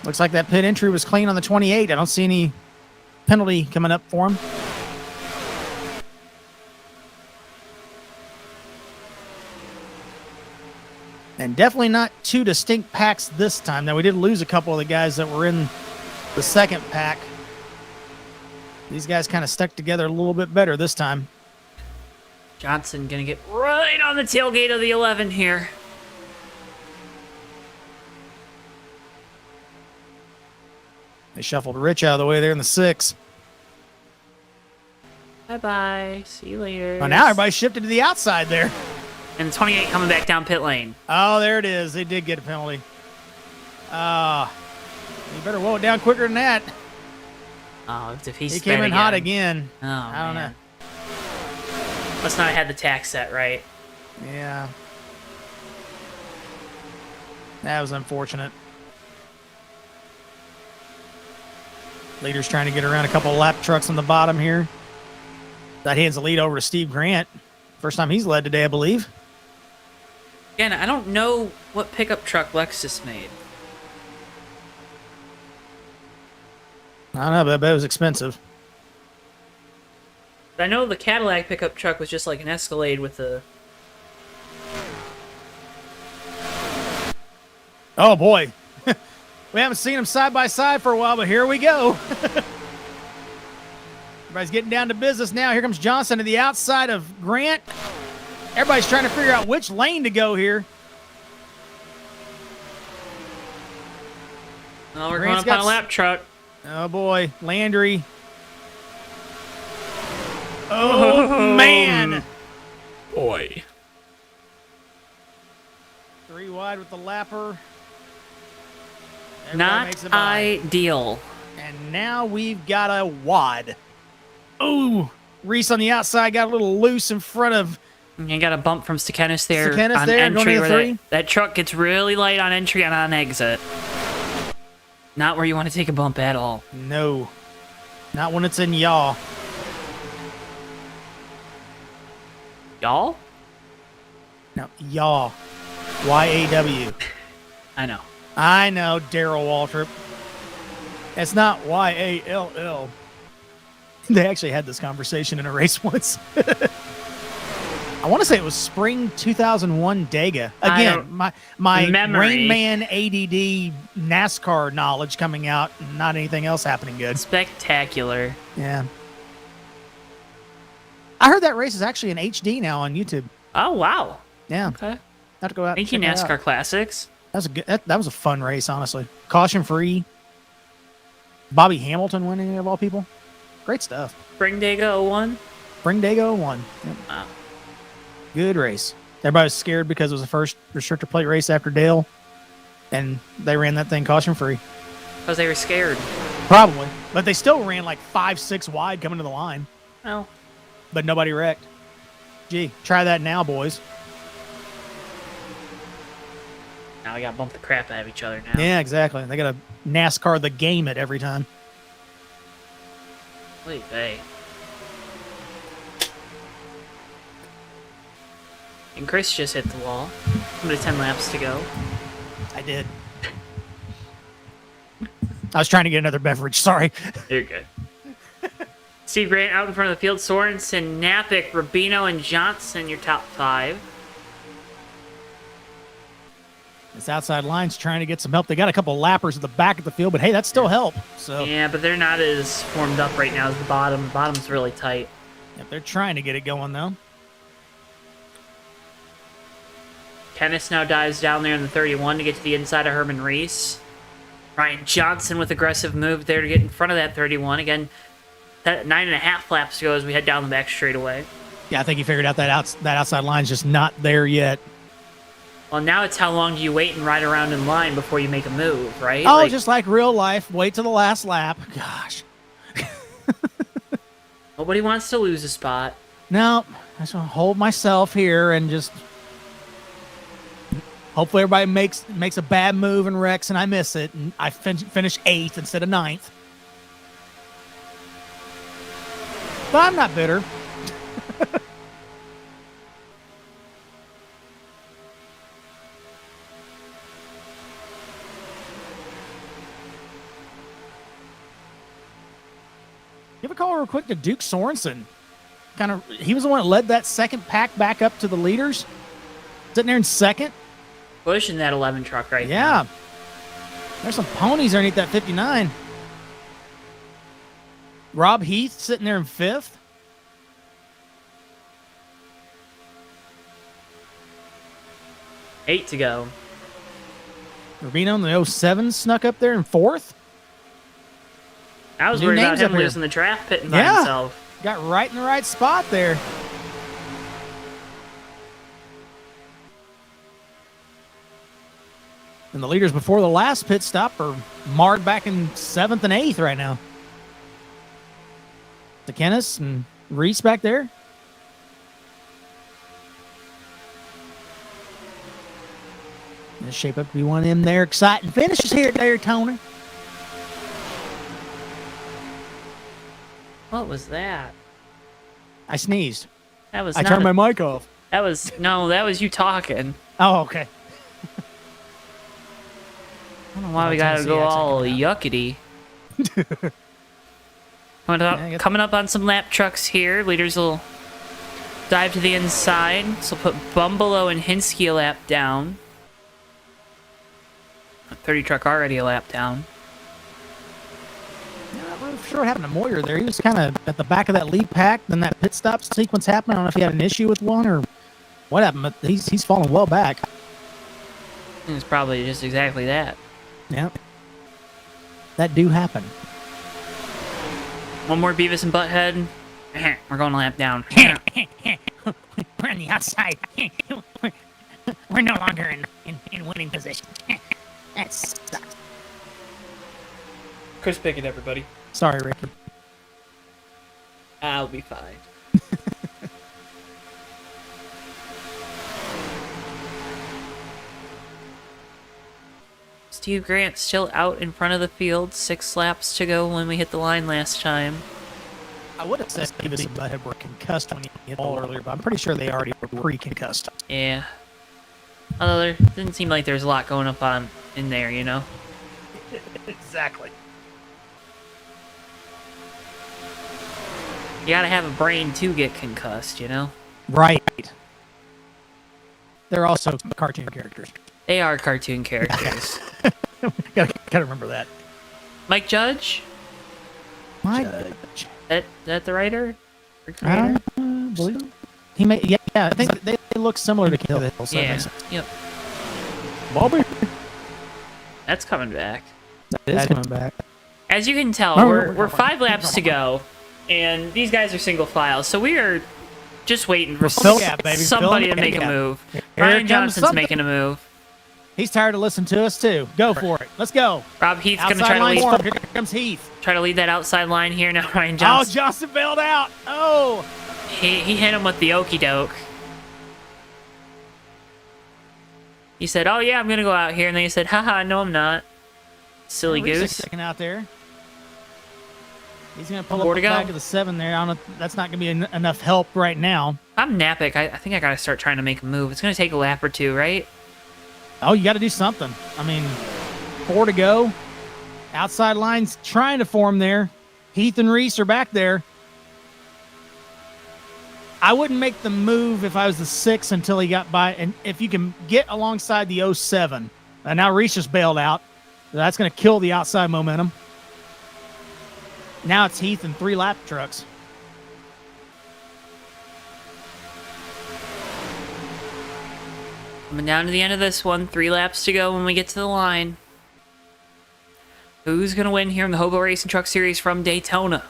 Looks like that pit entry was clean on the 28. I don't see any penalty coming up for him. And definitely not two distinct packs this time. Now, we did lose a couple of the guys that were in the second pack. These guys kind of stuck together a little bit better this time. Johnson gonna get right on the tailgate of the 11 here. They shuffled Rich out of the way there in the 6. Bye-bye. See you later. Oh, now everybody shifted to the outside there. And 28 coming back down pit lane. Oh, there it is. They did get a penalty. You better roll it down quicker than that. Oh, if he's He came in hot again. Oh, I don't know. Must not have had the tack set right. Yeah. That was unfortunate. Leader's trying to get around a couple of lap trucks on the bottom here. That hands the lead over to Steve Grant. First time he's led today, I believe. Again, I don't know what pickup truck Lexus made. I don't know, but I bet it was expensive. I know the Cadillac pickup truck was just like an Escalade with a... Oh, boy. We haven't seen them side by side for a while, but here we go. Everybody's getting down to business now. Here comes Johnson to the outside of Grant. Everybody's trying to figure out which lane to go here. Oh, we're Grant's going up on got a lap truck. Oh, boy. Landry. Oh, man. Boy. 3 wide with the lapper. Everybody Not makes a bye. ideal. And now we've got a wad. Ooh. Reese on the outside got a little loose in front of... You got a bump from Stekenis there Stekenis on there, entry going to where the 3. that truck gets really light on entry and on exit. Not where you want to take a bump at all. No. Not when it's in yaw. Y'all? No, yaw. Y-A-W. I know. I know, Daryl Waltrip. It's not Y-A-L-L. They actually had this conversation in a race once. I want to say it was spring 2001 Dega. Again, my Memory. Rain Man ADD NASCAR knowledge coming out, not anything else happening good. Spectacular. Yeah. I heard that race is actually in HD now on YouTube. Oh, wow. Yeah. Okay. Have to go out. Thank you, check that out. NASCAR Classics. That was a good. That was a fun race, honestly. Caution free. Bobby Hamilton winning of all people. Great stuff. Spring Dega 01. Bring Dago 1. Yep. Wow. Good race. Everybody was scared because it was the first restrictor plate race after Dale, and they ran that thing caution free. Because they were scared. Probably, but they still ran like 5-6 wide coming to the line, Well, but nobody wrecked. Gee, try that now, boys. now we got to bump the crap out of each other now. Yeah, exactly. They got to NASCAR the game it every time. Wait, hey. And Chris just hit the wall. Under 10 laps to go. I did. I was trying to get another beverage. Sorry. You're good. Steve Grant out in front of the field. Sorensen, Napick, Rubino, and Johnson, your top 5. This outside line's trying to get some help. They got a couple lappers at the back of the field, but hey, that's still help. So Yeah, but they're not as formed up right now as the bottom. The bottom's really tight. yep, they're trying to get it going though. Kennis now dives down there in the 31 to get to the inside of Herman Reese. Ryan Johnson with aggressive move there to get in front of that 31. Again, that 9.5 laps to go as we head down the back straightaway. Yeah, I think he figured out that outside line's just not there yet. Well, now it's how long do you wait and ride around in line before you make a move, right? Oh, just like real life. Wait till the last lap. Gosh. Nobody wants to lose a spot. No, I just want to hold myself here and just hopefully everybody makes a bad move and wrecks and I miss it and I finish 8th instead of 9th. But I'm not bitter. Give a call real quick to Duke Sorensen. He was the one that led that second pack back up to the leaders. Sitting there in second. Pushing that 11 truck right now. Yeah. There's some ponies underneath that 59. Rob Heath sitting there in 5th. Eight to go. Rubino in the 07 snuck up there in 4th. I was New worried about names him up here. losing the draft pit by Yeah. himself. Got right in the right spot there. And the leaders before the last pit stop are marred back in 7th and 8th right now. DeKennis and Reese back there. Gonna shape up to be one of them there exciting finishes here at Daytona. What was that? I sneezed. That was I not turned a- my mic off. That was you talking. Oh, okay. I don't know why we Tennessee gotta go accent all coming yuckety. I guess- Coming up on some lap trucks here. Leaders will dive to the inside. So put Bumbalo and Hinsky a lap down. 30 truck already a lap down. I'm not sure what happened to Moyer there. He was kind of at the back of that lead pack. Then that pit stop sequence happened. I don't know if he had an issue with one or what happened, but he's fallen well back. It's probably just exactly that. Yeah. That do happen. One more Beavis and Butthead. We're going a lap down. We're on the outside. We're no longer in winning position. That sucks. Chris Pickett, everybody. Sorry, Ricky. I'll be fine. Steve Grant still out in front of the field. 6 laps to go when we hit the line last time. I would have said Davis and Butthead were concussed when he hit the ball earlier, but I'm pretty sure they already were pre-concussed. Yeah. Although there didn't seem like there's a lot going up on in there, you know? Exactly. You gotta have a brain to get concussed, you know? Right. They're also cartoon characters. They are cartoon characters. Gotta remember that. Mike Judge? My That the writer? Or I creator? believe he may. Yeah, I think they look similar to Kill Hill. So that Yeah. makes sense. Yep. Bobby. That's coming back. That is coming back. As you can tell, No, we're 5 laps to go, and these guys are single file, so we are just waiting for Fill gap, baby. somebody Fill to make gap. a move. Here Ryan comes Johnson's something. making a move. He's tired of listening to us too. Go for it. Let's go. Rob Heath's going to Outside try to line lead, form. Here comes Heath. that outside line here. Now Ryan Oh, Johnson, Johnson bailed out. Oh. he hit him with the okie doke. He said, "Oh yeah, I'm going to go out here," and then he said, "Haha, no, I'm not." Silly Reese's goose. sticking out there. He's going to pull More up to the go. back of the 7 there. I don't know. That's not going to be enough help right now. I'm Napic. I think I got to start trying to make a move. It's going to take a lap or two, right? Oh, you got to do something. I mean, 4 to go. Outside lines trying to form there. Heath and Reese are back there. I wouldn't make the move if I was the 6 until he got by. And if you can get alongside the 07. And now Reese just bailed out. That's going to kill the outside momentum. Now it's Heath and 3 lap trucks. Coming down to the end of this one. 3 laps to go when we get to the line. Who's going to win here in the Hobo Racing Truck Series from Daytona?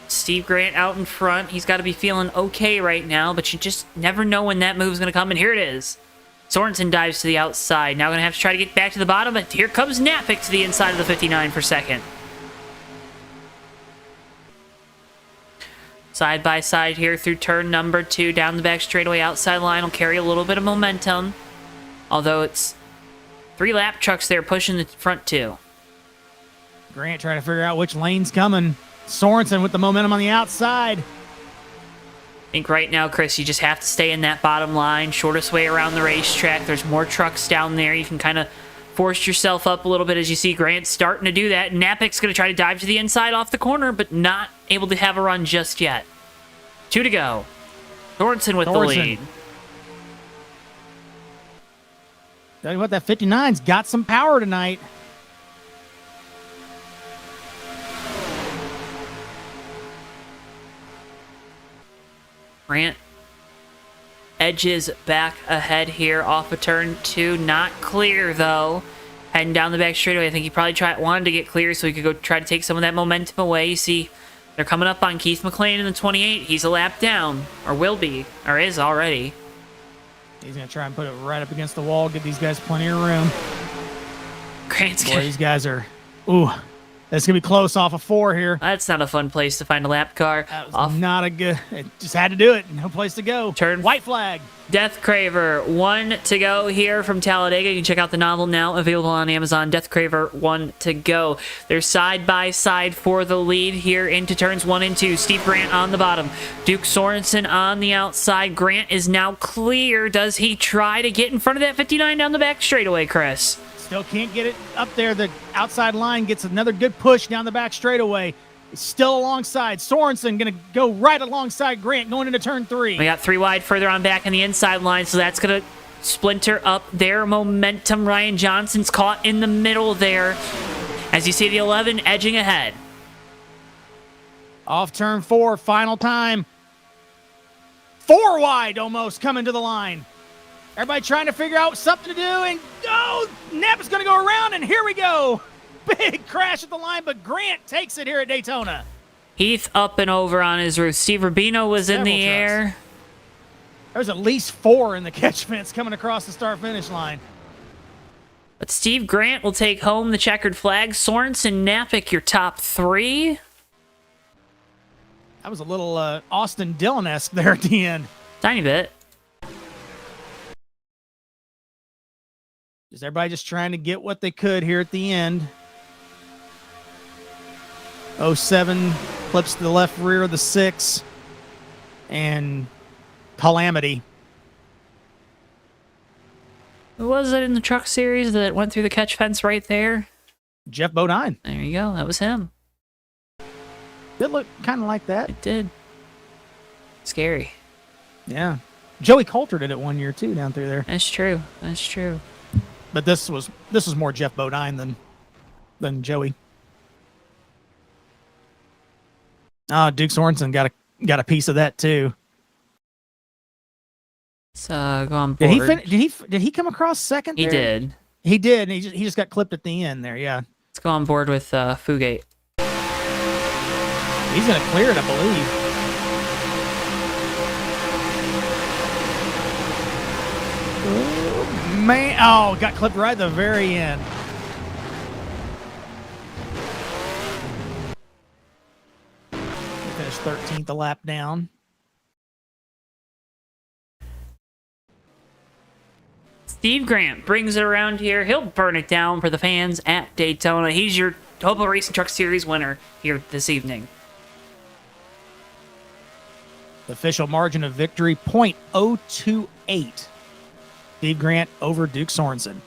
Steve Grant out in front. He's got to be feeling okay right now, but you just never know when that move's going to come, and here it is. Sorensen dives to the outside. Now going to have to try to get back to the bottom, but here comes Napic to the inside of the 59 for second. Side by side here through turn number 2, down the back straightaway, outside line will carry a little bit of momentum. Although it's 3 lap trucks there pushing the front 2. Grant trying to figure out which lane's coming. Sorensen with the momentum on the outside. I think right now, Chris, you just have to stay in that bottom line. Shortest way around the racetrack. There's more trucks down there. You can kind of force yourself up a little bit as you see Grant starting to do that. Napic's going to try to dive to the inside off the corner, but not able to have a run just yet. 2 to go. Sorensen with the lead. Tell you what, that 59's got some power tonight. Grant edges back ahead here off of turn 2. Not clear, though. heading down the back straightaway. I think he probably wanted to get clear so he could go try to take some of that momentum away. You see, they're coming up on Keith McLean in the 28. He's a lap down, or will be, or is already. He's going to try and put it right up against the wall, give these guys plenty of room. Grant's Boy, these guys are... Ooh, that's going to be close off of 4 here. That's not a fun place to find a lap car. That was not a good... It just had to do it. No place to go. Turn. White flag. Death Craver, 1 to go here from Talladega. You can check out the novel now, available on Amazon. Death Craver, 1 to go. They're side by side for the lead here into turns 1 and 2. Steve Grant on the bottom. Duke Sorensen on the outside. Grant is now clear. Does he try to get in front of that 59 down the back straightaway, Chris? Still can't get it up there. The outside line gets another good push down the back straightaway. He's still alongside. Sorensen going to go right alongside Grant going into turn 3. We got 3 wide further on back in the inside line, so that's going to splinter up their momentum. Ryan Johnson's caught in the middle there. As you see the 11 edging ahead. Off turn 4, final time. 4 wide almost coming to the line. Everybody trying to figure out something to do, and Napa's going to go around, and here we go. Big crash at the line, but Grant takes it here at Daytona. Heath up and over on his roof. Steve Rubino was in the air. There's at least 4 in the catch fence coming across the start-finish line. But Steve Grant will take home the checkered flag. Sorensen, Napick, your top 3. That was a little Austin Dillon-esque there at the end. Tiny bit. Just everybody just trying to get what they could here at the end. 07 clips to the left rear of the 6. And Calamity. Who was it in the truck series that went through the catch fence right there? Jeff Bodine. There you go. That was him. Did look kind of like that. It did. Scary. Yeah. Joey Coulter did it one year too down through there. That's true. That's true. But this was more Jeff Bodine than Joey. Duke Sorensen got a piece of that too. So go on board. Did he come across second? He did. He did. And he just got clipped at the end there. Yeah. Let's go on board with Fugate. He's gonna clear it, I believe. Man, got clipped right at the very end. Finished 13th a lap down. Steve Grant brings it around here. He'll burn it down for the fans at Daytona. He's your HOBO Racing Truck Series winner here this evening. The official margin of victory, .028. Steve Grant over Duke Sorensen.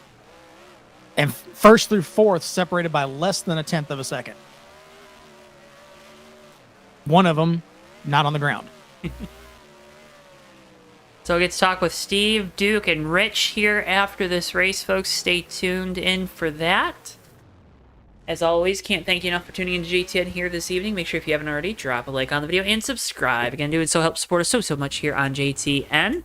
And first through fourth separated by less than 1/10 of a second. One of them not on the ground. So we get to talk with Steve, Duke, and Rich here after this race, folks. Stay tuned in for that. As always, can't thank you enough for tuning in to JTN here this evening. Make sure if you haven't already, drop a like on the video and subscribe. Again, doing so helps support us so much here on JTN.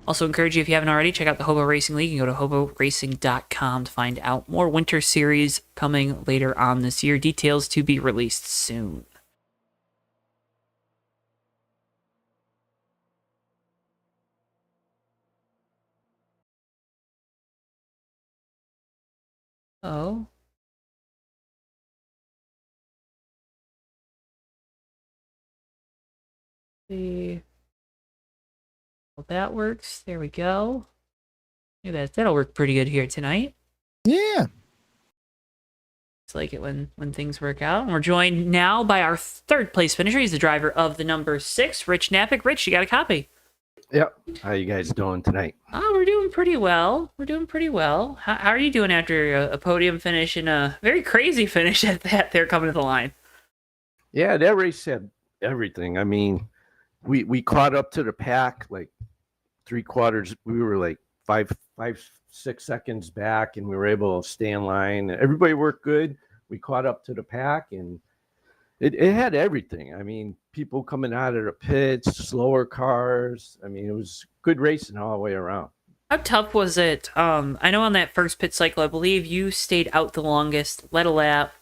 Also encourage you, if you haven't already, check out the HOBO Racing League and go to hoboracing.com to find out more. Winter Series coming later on this year. Details to be released soon. Oh. See. Well, that works. There we go. Look at that. That'll work pretty good here tonight. Yeah. It's like it when things work out. And we're joined now by our third place finisher. He's the driver of the number 6, Rich Napick. Rich, you got a copy. Yep. How you guys doing tonight? Oh, we're doing pretty well. We're doing pretty well. How are you doing after a podium finish and a very crazy finish at that there coming to the line? Yeah, that race had everything. I mean, we caught up to the pack like 3/4. We were like 6 seconds back, and we were able to stay in line. Everybody worked good. We caught up to the pack, and it had everything. I mean, people coming out of the pits, slower cars. I mean, it was good racing all the way around. How tough was it? I know on that first pit cycle, I believe you stayed out the longest, led a lap,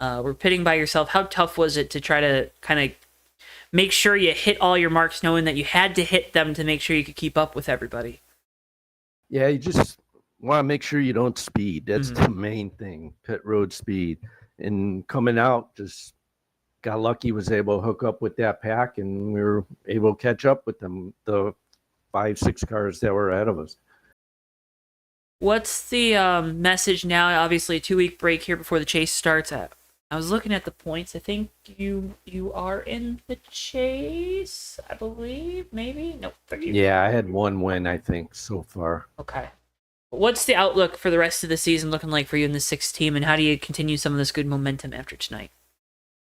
were pitting by yourself. How tough was it to try to kind of make sure you hit all your marks, knowing that you had to hit them to make sure you could keep up with everybody? Yeah, you just want to make sure you don't speed. That's Mhm. the main thing, pit road speed. And coming out, just got lucky, was able to hook up with that pack, and we were able to catch up with them, the 5, 6 cars that were ahead of us. What's the message now? Obviously, a 2-week break here before the chase starts. I was looking at the points. I think you are in the chase, I believe. Maybe? Nope. Yeah, I had one win, I think, so far. Okay. What's the outlook for the rest of the season looking like for you in the 6th team, and how do you continue some of this good momentum after tonight?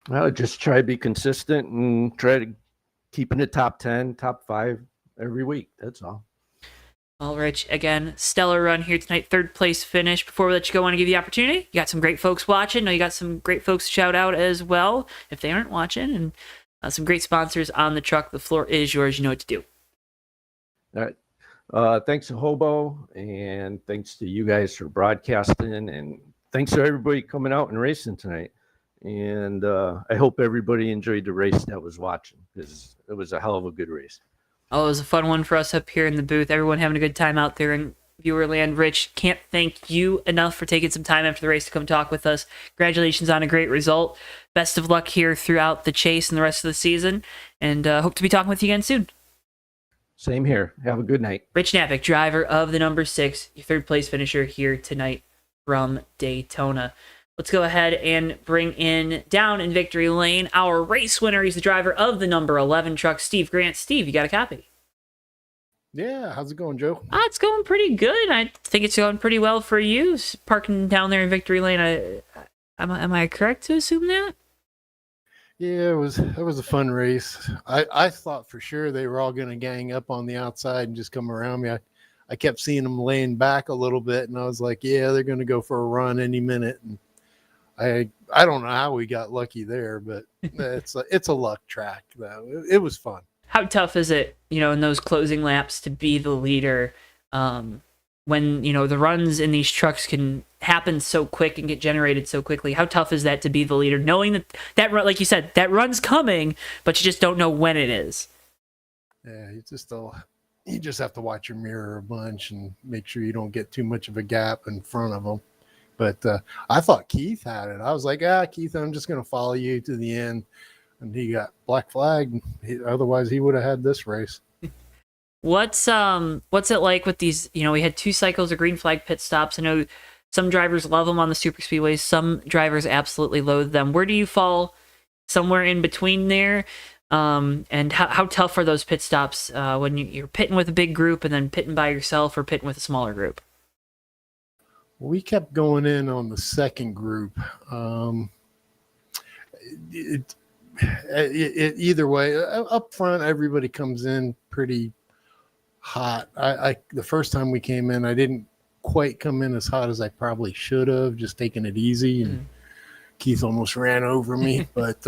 Well, just try to be consistent and try to keep in the top 10, top 5 every week. That's all. Well, Rich, again, stellar run here tonight, 3rd place finish. Before we let you go, I want to give you the opportunity. You got some great folks watching. I know you got some great folks to shout out as well, if they aren't watching, and some great sponsors on the truck. The floor is yours. You know what to do. All right. Thanks to HOBO, and thanks to you guys for broadcasting, and thanks to everybody coming out and racing tonight. And I hope everybody enjoyed the race that was watching, because it was a hell of a good race. Oh, it was a fun one for us up here in the booth. Everyone having a good time out there in viewer land. Rich, can't thank you enough for taking some time after the race to come talk with us. Congratulations on a great result. Best of luck here throughout the chase and the rest of the season, and hope to be talking with you again soon. Same here. Have a good night. Rich Knappick, driver of the number 6, your 3rd place finisher here tonight from Daytona. Let's go ahead and bring in down in victory lane our race winner. He's the driver of the number 11 truck, Steve Grant. Steve, you got a copy? Yeah, how's it going, Joe? It's going pretty good. I think it's going pretty well for you. Parking down there in victory lane. Am I correct to assume that? Yeah, it was a fun race. I thought for sure they were all going to gang up on the outside and just come around me. I kept seeing them laying back a little bit, and I was like, yeah, they're going to go for a run any minute. And I don't know how we got lucky there, but it's a luck track though. It was fun. How tough is it, in those closing laps to be the leader, when, the runs in these trucks can happen so quick and get generated so quickly? How tough is that to be the leader, knowing that run, like you said, that run's coming, but you just don't know when it is? Yeah, you just have to watch your mirror a bunch and make sure you don't get too much of a gap in front of them. But I thought Keith had it. I was like, Keith, I'm just going to follow you to the end. And he got black flagged. Otherwise, he would have had this race. What's it like with these? We had 2 cycles of green flag pit stops. I know some drivers love them on the super speedways. Some drivers absolutely loathe them. Where do you fall? Somewhere in between there. And how tough are those pit stops when you're pitting with a big group and then pitting by yourself or pitting with a smaller group? We kept going in on the second group. Either way, up front, everybody comes in pretty hot. The first time we came in, I didn't quite come in as hot as I probably should have, just taking it easy. And Keith almost ran over me, but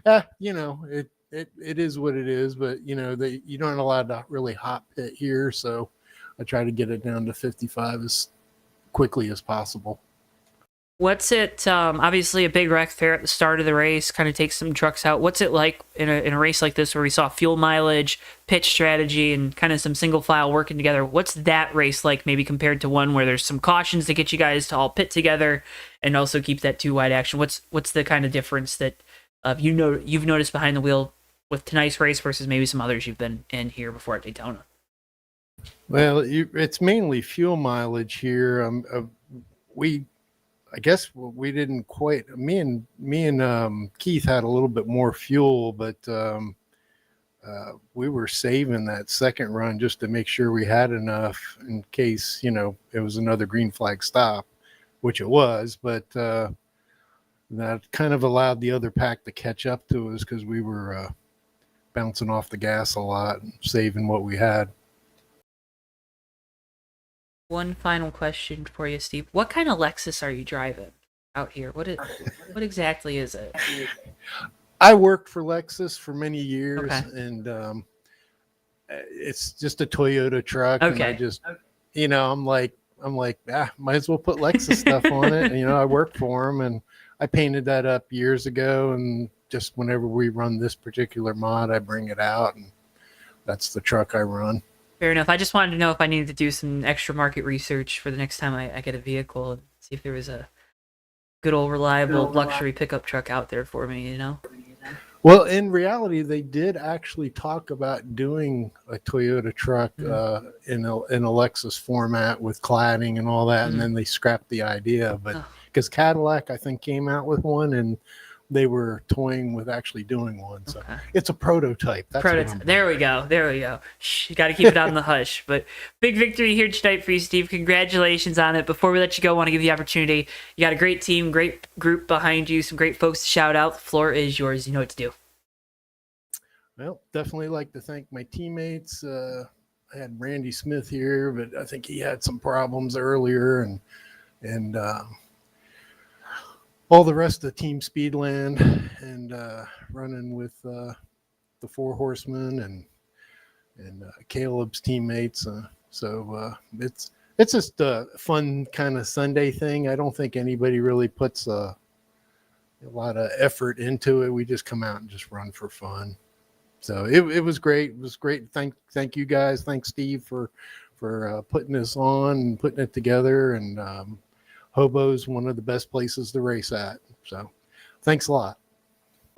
it is what it is. But you don't allow to really hot pit here, so I try to get it down to 55 as quickly as possible. What's it, obviously a big wreck there at the start of the race, kind of takes some trucks out. What's it like in a race like this where we saw fuel mileage, pitch strategy, and kind of some single file working together? What's that race like maybe compared to one where there's some cautions to get you guys to all pit together and also keep that 2-wide action? What's the kind of difference that you've noticed behind the wheel with tonight's race versus maybe some others you've been in here before at Daytona? Well, it's mainly fuel mileage here. I guess we didn't quite. Me and Keith had a little bit more fuel, but we were saving that second run just to make sure we had enough in case it was another green flag stop, which it was. But that kind of allowed the other pack to catch up to us because we were bouncing off the gas a lot and saving what we had. One final question for you, Steve. What kind of Lexus are you driving out here? What exactly is it? I worked for Lexus for many years, Okay. and it's just a Toyota truck. And I Okay. just, I'm like, might as well put Lexus stuff on it. And, I work for them, and I painted that up years ago. And just whenever we run this particular mod, I bring it out, and that's the truck I run. Fair enough. I just wanted to know if I needed to do some extra market research for the next time I get a vehicle and see if there was a good old reliable luxury pickup truck out there for me, Well, in reality, they did actually talk about doing a Toyota truck in a Lexus format with cladding and all that, and then they scrapped the idea. But because Cadillac, I think, came out with one, and they were toying with actually doing one. So it's a prototype. That's There we go. Shh, you got to keep it on the hush. But big victory here tonight for you, Steve. Congratulations on it. Before we let you go, I want to give you the opportunity. You got a great team, great group behind you, some great folks to shout out. The floor is yours. You know what to do. Well, definitely like to thank my teammates. I had Randy Smith here, but I think he had some problems earlier, and all the rest of the team Speedland, and running with the Four Horsemen and Caleb's teammates. So it's just a fun kind of Sunday thing. I don't think anybody really puts a lot of effort into it. We just come out and just run for fun. So it was great. It was great. Thank you guys. Thanks, Steve, for putting this on and putting it together. And HOBO's one of the best places to race at. So thanks a lot.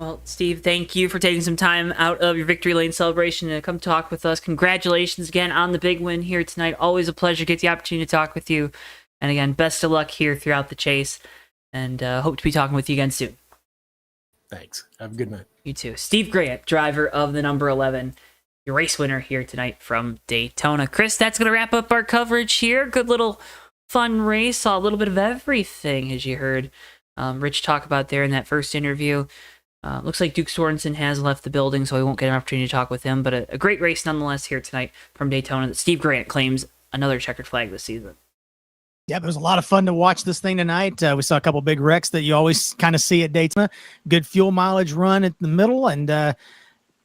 Well, Steve, thank you for taking some time out of your victory lane celebration to come talk with us. Congratulations again on the big win here tonight. Always a pleasure to get the opportunity to talk with you. And again, best of luck here throughout the chase. And hope to be talking with you again soon. Thanks. Have a good night. You too. Steve Grant, driver of the number 11, your race winner here tonight from Daytona. Chris, that's going to wrap up our coverage here. Good little fun race. Saw a little bit of everything, as you heard Rich talk about there in that first interview. Looks like Duke Sorensen has left the building, so we won't get an opportunity to talk with him, but a great race nonetheless here tonight from Daytona that Steve Grant claims another checkered flag this season. Yeah, it was a lot of fun to watch this thing tonight. We saw a couple big wrecks that you always kind of see at Daytona. Good fuel mileage run at the middle, and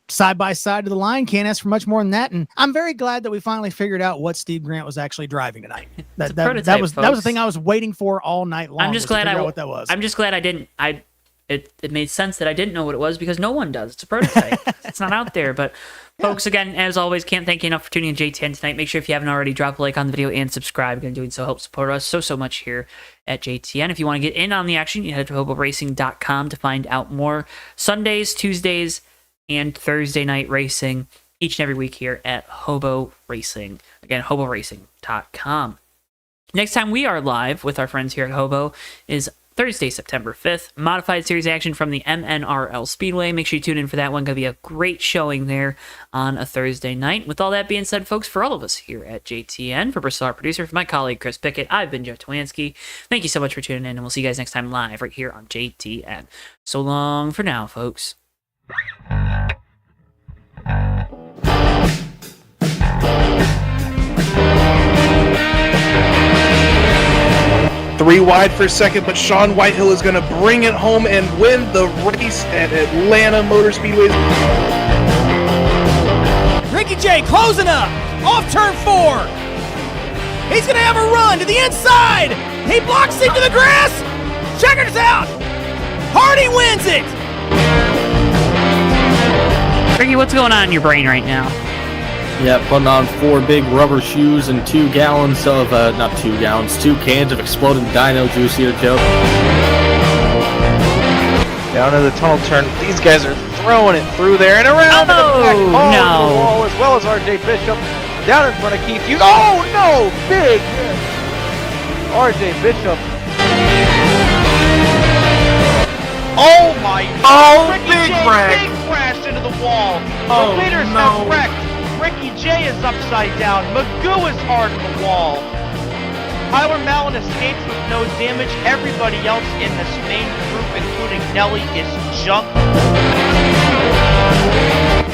side by side to the line. Can't ask for much more than that. And I'm very glad that we finally figured out what Steve Grant was actually driving tonight. That was the thing I was waiting for all night long. I'm just glad what that was. I'm just glad I didn't. It made sense that I didn't know what it was because no one does. It's a prototype. It's not out there. But folks, again, as always, can't thank you enough for tuning in JTN tonight. Make sure if you haven't already, drop a like on the video and subscribe. Again, doing so helps support us so much here at JTN. If you want to get in on the action, you head to hoboracing.com to find out more. Sundays, Tuesdays, and Thursday night racing each and every week here at HOBO Racing. Again, hoboracing.com. Next time we are live with our friends here at HOBO is Thursday, September 5th. Modified series action from the NRL Speedway. Make sure you tune in for that one. Going to be a great showing there on a Thursday night. With all that being said, folks, for all of us here at JTN, for Bristol, our producer, for my colleague Chris Pickett, I've been Joe Towinski. Thank you so much for tuning in, and we'll see you guys next time live right here on JTN. So long for now, folks. 3 wide for second, but Sean Whitehill is going to bring it home and win the race at Atlanta Motor Speedway. Ricky J closing up off turn 4. He's going to have a run to the inside. He blocks into the grass. Checker's out. Hardy wins it. Ricky, what's going on in your brain right now? Yeah, putting on 4 big rubber shoes and 2 gallons of, not 2 gallons, 2 cans of exploding dino juice here, Joe. Down to the tunnel turn. These guys are throwing it through there and around to the back. No. The wall, as well as RJ Bishop. Down in front of Keith Hughes. Oh, no! Big hit. RJ Bishop. Oh my! Oh, Ricky big J wreck. big crashed into the wall. Oh, The leaders no. have wrecked. Ricky J is upside down. Magoo is hard in the wall. Tyler Mallon escapes with no damage. Everybody else in this main group, including Nelly, is jumped.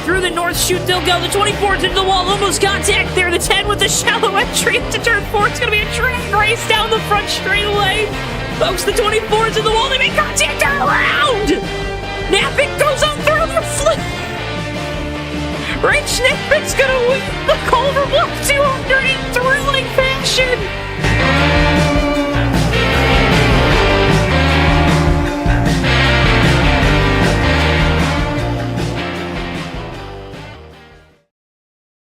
Through the north chute they'll go. The 24's into the wall. Almost contact there. The 10 with the shallow entry into turn 4. It's going to be a drag race down the front straightaway. Folks, the 24's in the wall. They make contact. They're around. Napick goes on through the flip. Rich Nickman's gonna win the Culver Block 200 in thrilling fashion.